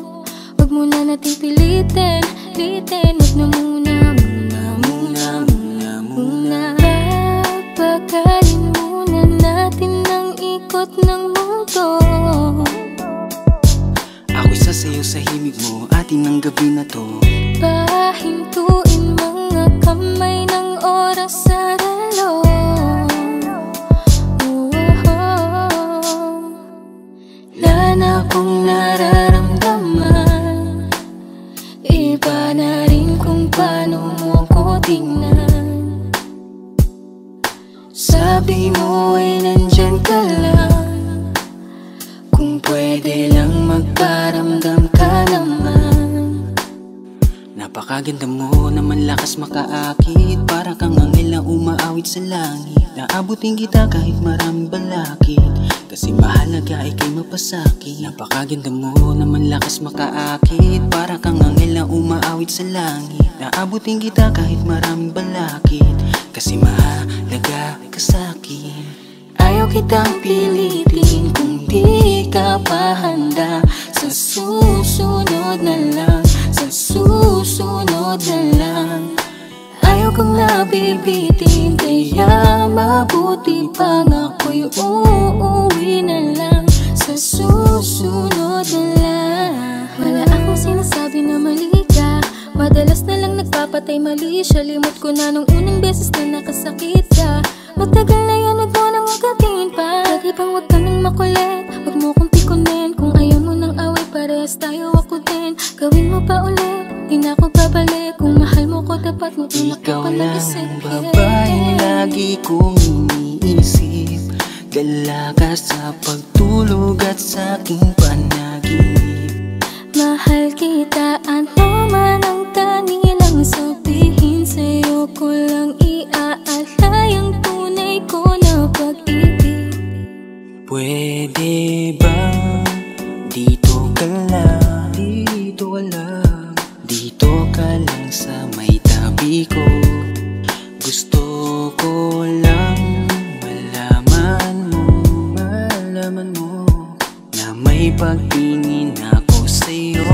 Wag mo na natin pilitin, wag na muna. Papagalin muna natin ang ikot ng mundo. Ako'y sasayaw sa himig mo, atin ang gabi na to. Pahintuin mga kamay ng oras sa relo. Wala na akong nararamdaman, iba na rin kung paano mo ko tingnan. Sabi mo ay nandyan ka lang, kung pwede lang magparamdam ka naman. Napakaganda mo naman, lakas makaakit, para kang anghel na umaawit sa langit. Naabutin kita kahit maraming balakid, kasi mahalaga ay kay mapasakit. Napakaganda mo naman, lakas makaakit, para kang anghel na umaawit sa langit. Naabutin kita kahit maraming balakid, kasi mahalaga ka sa'kin. Ayaw kitang pilitin kung di ka pa handa. Sa susunod na lang, sa susunod na lang. Ayaw kong nabibitin, kaya mabuti pang ako'y uuwi na lang. Sa susunod na lang. Wala akong sinasabi na mali ka, madalas na lang nagpapatay mali siya. Limot ko na nung unang beses na nakasakit ka. Matagal na yan, wag mo nang ugatin pa. Pwede bang wag ka nang makulit, wag mo kong pikunin. Kung ayaw mo nang away, parehas tayo ako din. Gawin mo pa ulit, di na ako babalik. Kung mahal mo ko, dapat mo ikaw lang ang babaeng lagi kong iniisip. Dalaga sa pagtulog at sa aking panaginip. Mahal kita, ano man ang kanilang sabihin. Sa'yo ko lang iaalay ang tunay ko na pag-ibig. Pwede ba dito ka lang? Dito ka lang. Dito ka lang sa may tabi ko. Gusto ko lang malaman mo na may pagtingin ako sa'yo.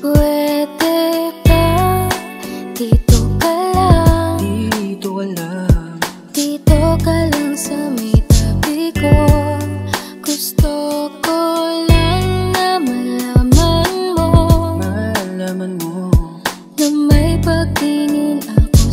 Pwede ba dito ka lang? Dito ka lang. Dito ka lang sa may tabi ko. Gusto ko lang na malaman mo, Malaman mo na may pagtingin ako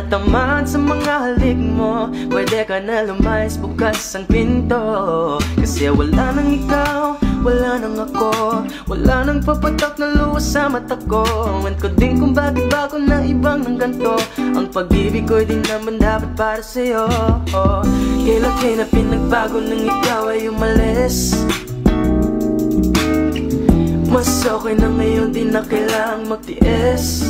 tinatamaan sa mga halik mo. Pwede ka na lumayas, bukas ang pinto. Kasi wala nang ikaw, wala nang ako, wala nang papatak na luwas sa mata ko. Ewan ko din kung bakit ba ako na ibang ng ganto. Ang pag-ibig ko'y di naman dapat para sa'yo. Kailan kayo na pinagbago nang ikaw ay umalis? Mas okay na ngayon, di na kailangang magtiis.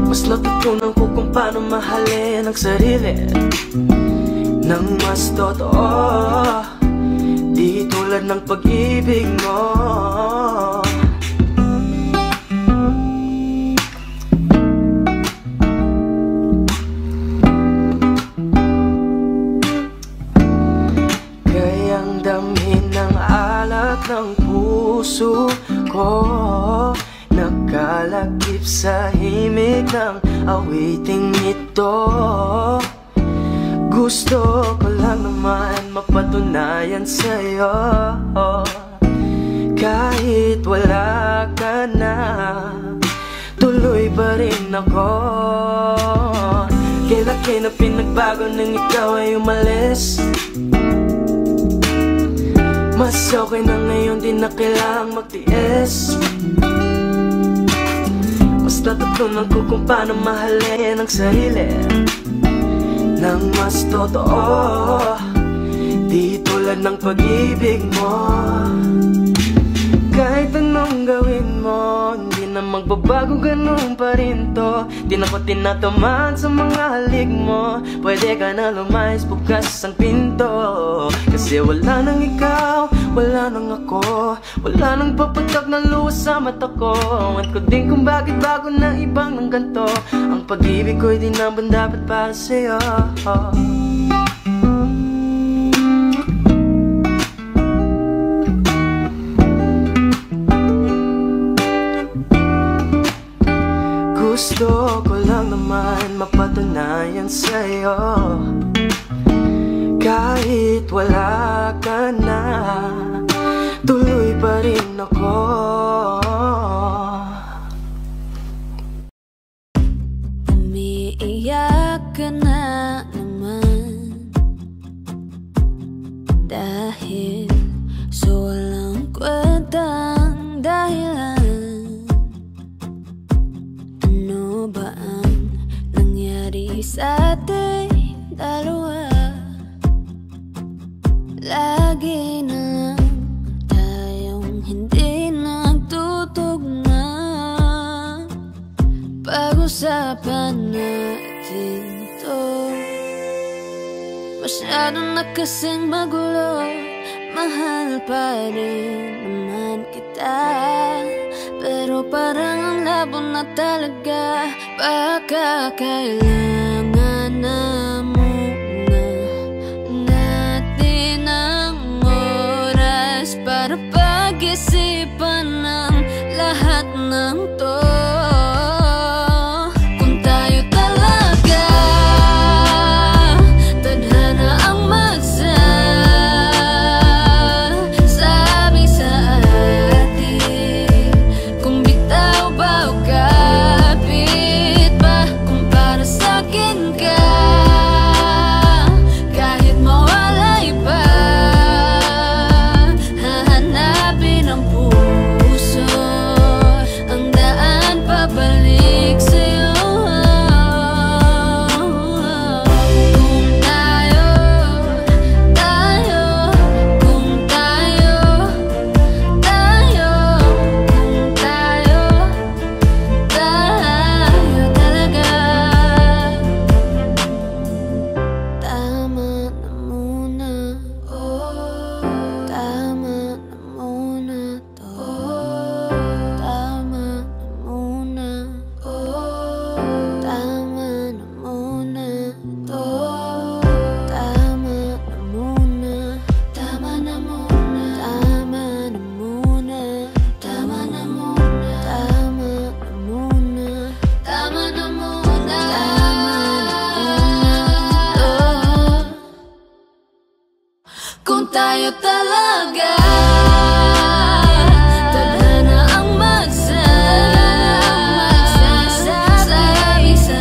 Mas natutunan ko kung paano mahalin ang sarili nang mas totoo, di tulad ng pag-ibig mo. Kayang damhin ng alat ng puso ko, nakalakip sa himig ng awiting ito. Gusto ko lang naman mapatunayan sa'yo, kahit wala ka na, tuloy pa rin ako. Kailan kayo na pinagbago nang ikaw ay umalis? Mas okay na ngayon, di na kailangang magtiis. Mas natutunan ko kung paano mahalin ang sarili nang mas totoo, di tulad ng pag-ibig mo. Kahit anong gawin mo, hindi na magbabago, ganun pa rin to. Di na ko tinatamaan sa mga halik mo. Pwede ka na lumayas, bukas ang pinto. Kasi wala nang ikaw, wala nang ako, wala nang papatak na luwas sa mata ko. Ewan ko din kung bakit bago na ibang ng ganto. Ang pag-ibig ko'y di naman dapat para sa'yo. Gusto ko lang naman mapatunayan sa'yo, kahit wala ka na, tuloy pa rin ako. Umiiyak ka na naman dahil sa walang kwentang dahilan. Ano ba ang nangyari sa ating dalawa? Lagi na lang tayong hindi nagtutugma. Pag-usapan natin to, masyado na kasing magulo. Mahal pa rin naman kita, pero parang ang labo na talaga. Baka kailangan na muna natin ang oras para pag-isipan ng lahat ng to. Kung tayo talaga tadhana ang magsasabi sa atin, kung bitaw ba o kapit ba, kung para sa'kin ka, kahit mawalay pa, hahanapin ang puso, ang daan pabalik sa'yo. Kung tayo, kung tayo, kung tayo talaga, tama na muna, tama na muna to, tama na muna, tama na muna to, tama na muna, tama na muna, tama na muna, tama na muna, tama na muna, tama na muna, kung tayo talaga tadhana ang magsasabi sa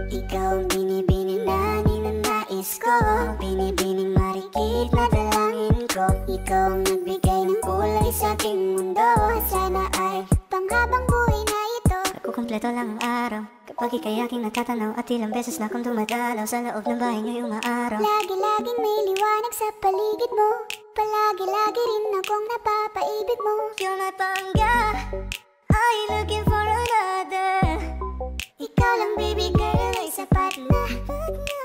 Ikaw ang binibining na ninanais ko, binibining marikit na dalangin ko. Ikaw ang nagbigay ng kulay sa aking mundo, sana ay panghabang buhay na ito. Kukumpleto lang ang araw kapag ika'y aking natatanaw, at ilang beses na akong dumadalaw sa loob ng bahay niyo'y umaaraw. Lagi-laging may liwanag sa paligid mo, palagi-lagi rin akong napapaibig mo. You're my pangga, are you looking for another? Ikaw lang baby girl ay sapat na,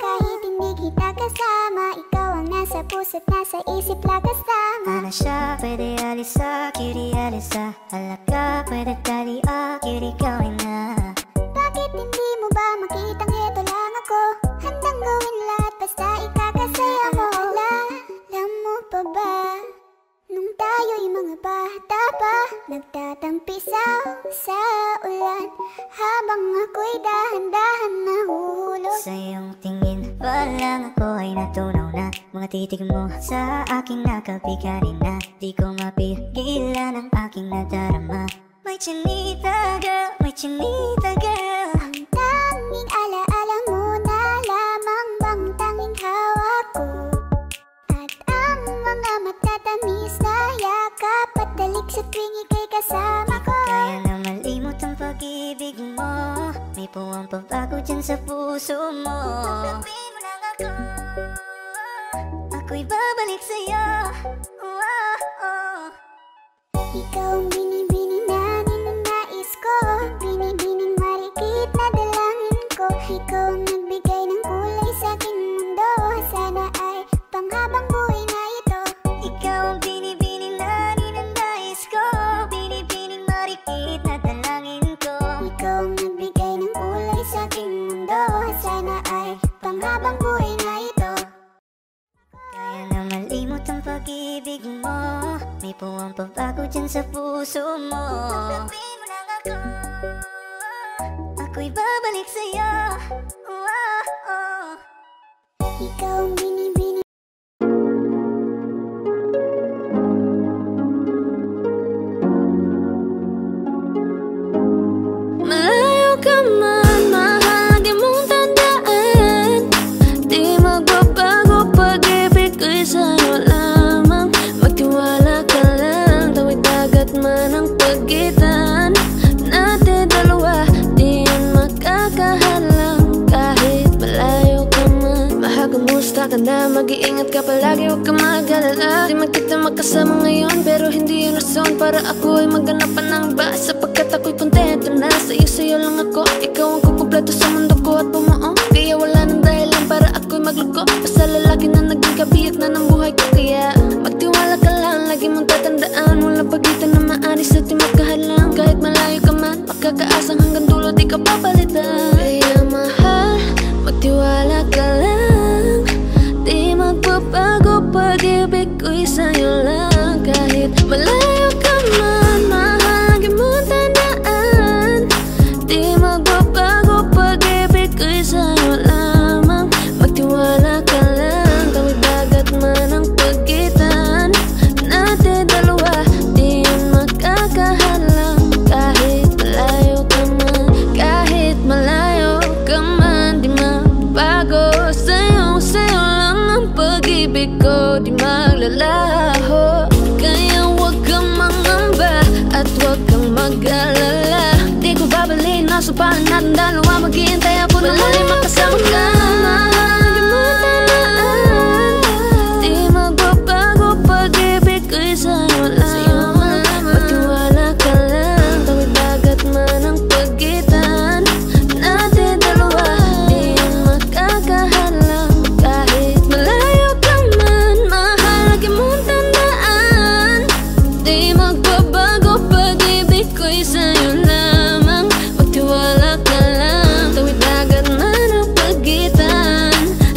kahit hindi kita kasama. Ikaw ang nasa puso't nasa isip lakas tama. Ano siya, pwede alisa, cutie alisa. Halaka, pwede tali, cutie gawin na. Bakit hindi mo ba makitang heto lang ako? Handang gawin lahat basta ikakasaya mo. Alam mo pa ba, nung tayo'y mga bata pa, nagtatampisaw sa ulan, habang ako'y dahan-dahan nahuhulog. Sa iyong tingin pa lang ako ay natunaw na, mga titig mo sa aking nakabigari na. Di ko mapigilan ang aking nadarama. May chinita girl, may chinita girl. Ang tanging alaala mo na lamang bang tanging hawak ko, at ang mga matatamis na yakap at dalik sa tuwing ika'y kasama ko. Kaya na malimot ang pag-ibig mo, may puwang pagbago dyan sa puso mo. Tanggapin mo lang ako, ako'y babalik sa'yo. Ikaw ang binibining na ninanais ko, binibining marikit na dalangin ko. Ikaw ang nagbigay ng kulay sa aking mundo, sana ay panghabang buhay na ito. Ikaw ang binibining na ninanais ko, binibining marikit na dalangin ko. Ikaw ang nagbigay ng kulay sa aking mundo, sana ay panghabang buhay na ito. Kaya na malimot ang pag-ibig mo, may puwang pagbago dyan sa puso mo. Tanggapin mo lang ako, ako'y babalik sa'yo. Ikaw ang binibining. Malayo ka man, mahal, di mong tandaan, di magbabago pag-ibig ko'y sa'yo lamang. Magtiwala ka lang, tawid dagat man ang pagitan natin dalawa, di yan makakahalang kahit malayo ka man. Mahal, kumusta ka na? Mag-iingat ka palagi, huwag ka mag-alala. Di man kita magkasama ngayon, pero hindi yun rason para ako ay magganapan ng iba, sapagkat ako'y kontento na sa'yo lang ako. Ikaw ang kukumpleto sa mundo ko at bumuo, kaya wala nang dahilan para ako'y magluko. Basta lalaki na naging kabiyak na ng buhay ko, kaya magtiwala ka lang, lagi mong tatandaan, walang pagitan na maanis at di magkahalang. Kahit malayo ka man, makakaasang hanggang dulo di ka papalitan. Kaya mahal, magtiwala ka lang, di magbabago pag-ibig ko'y sa'yo lang. Kahit malayo ka man, mahal, lagi mong tandaan, di magbabago pag-ibig ko'y sa'yo lamang. Magtiwala ka lang, tawid dagat man ang pagitan natin dalawa, di yan makakahalang. Kahit malayo ka man, kahit malayo ka man, di magbago sa'yo lang ang pag-ibig ko, di maglalaho. Kaya huwag kang mangamba at huwag kang mag-alala, di ko babalik, nasa pahan natin dalawa, maghihintay ako na muli makasama ka. Mahal, di mo tandaan, di magbabago pag-ibig ko'y sa'yo lamang. Magtiwala ka lang, tawid dagat man ang pagitan natin dalawa, di yan makakahalang. Kahit malayo ka man, mahal, lagi mong tandaan, di magbabago pag-ibig ko'y sa'yo lamang. Magtiwala ka lang, tawid dagat man ang pagitan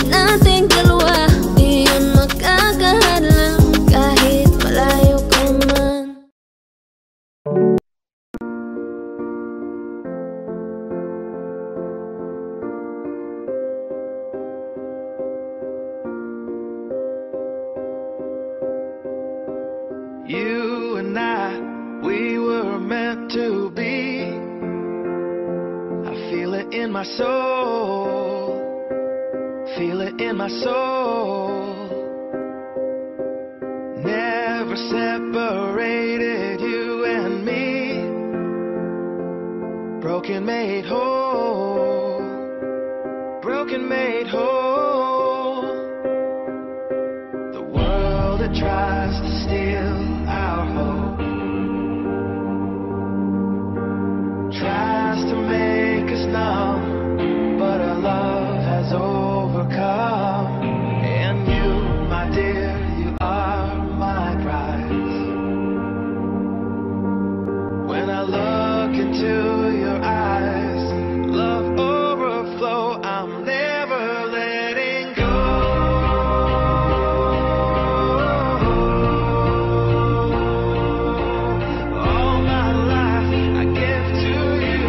nating dalawa, di yan makakahalang. Kahit malayo ka man. You and I, we were meant to be. I feel it in my soul. feel it in my soul. Never separated you and me. Broken made whole. Broken made whole. The world that tries to steal our hope tries to make us numb, but our love has overcome. And you, my dear, you are my prize. When I look into your eyes, love overflow, I'm never letting go. All my life I give to you.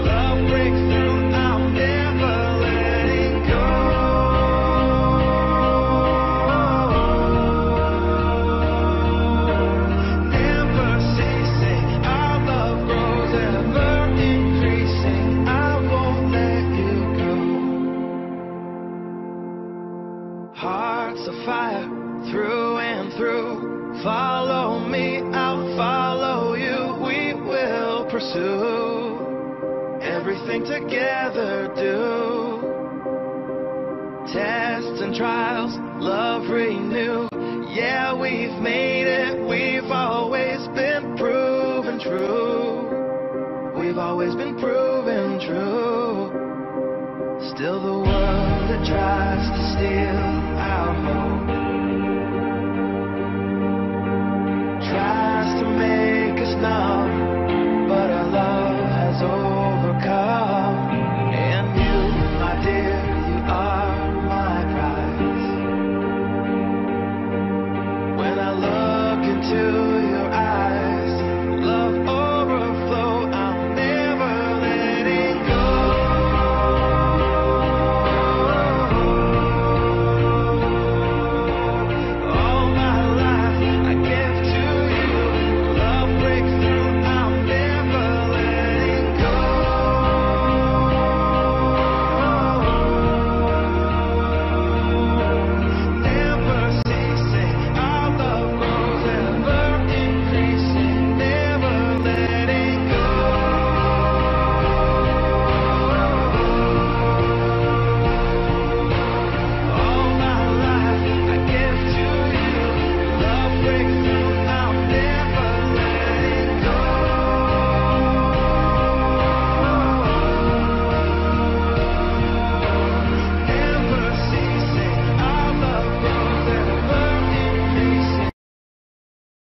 Love breakthrough, I'm never letting go. Never ceasing, our love grows ever increasing. I won't let you go. Hearts of fire through and through. Follow me, I'll follow you. We will pursue everything together. Do tests and trials, love renew. Yeah, we've made it. We've always been proven true. We've always been proven true. Still the world that tries to steal our hope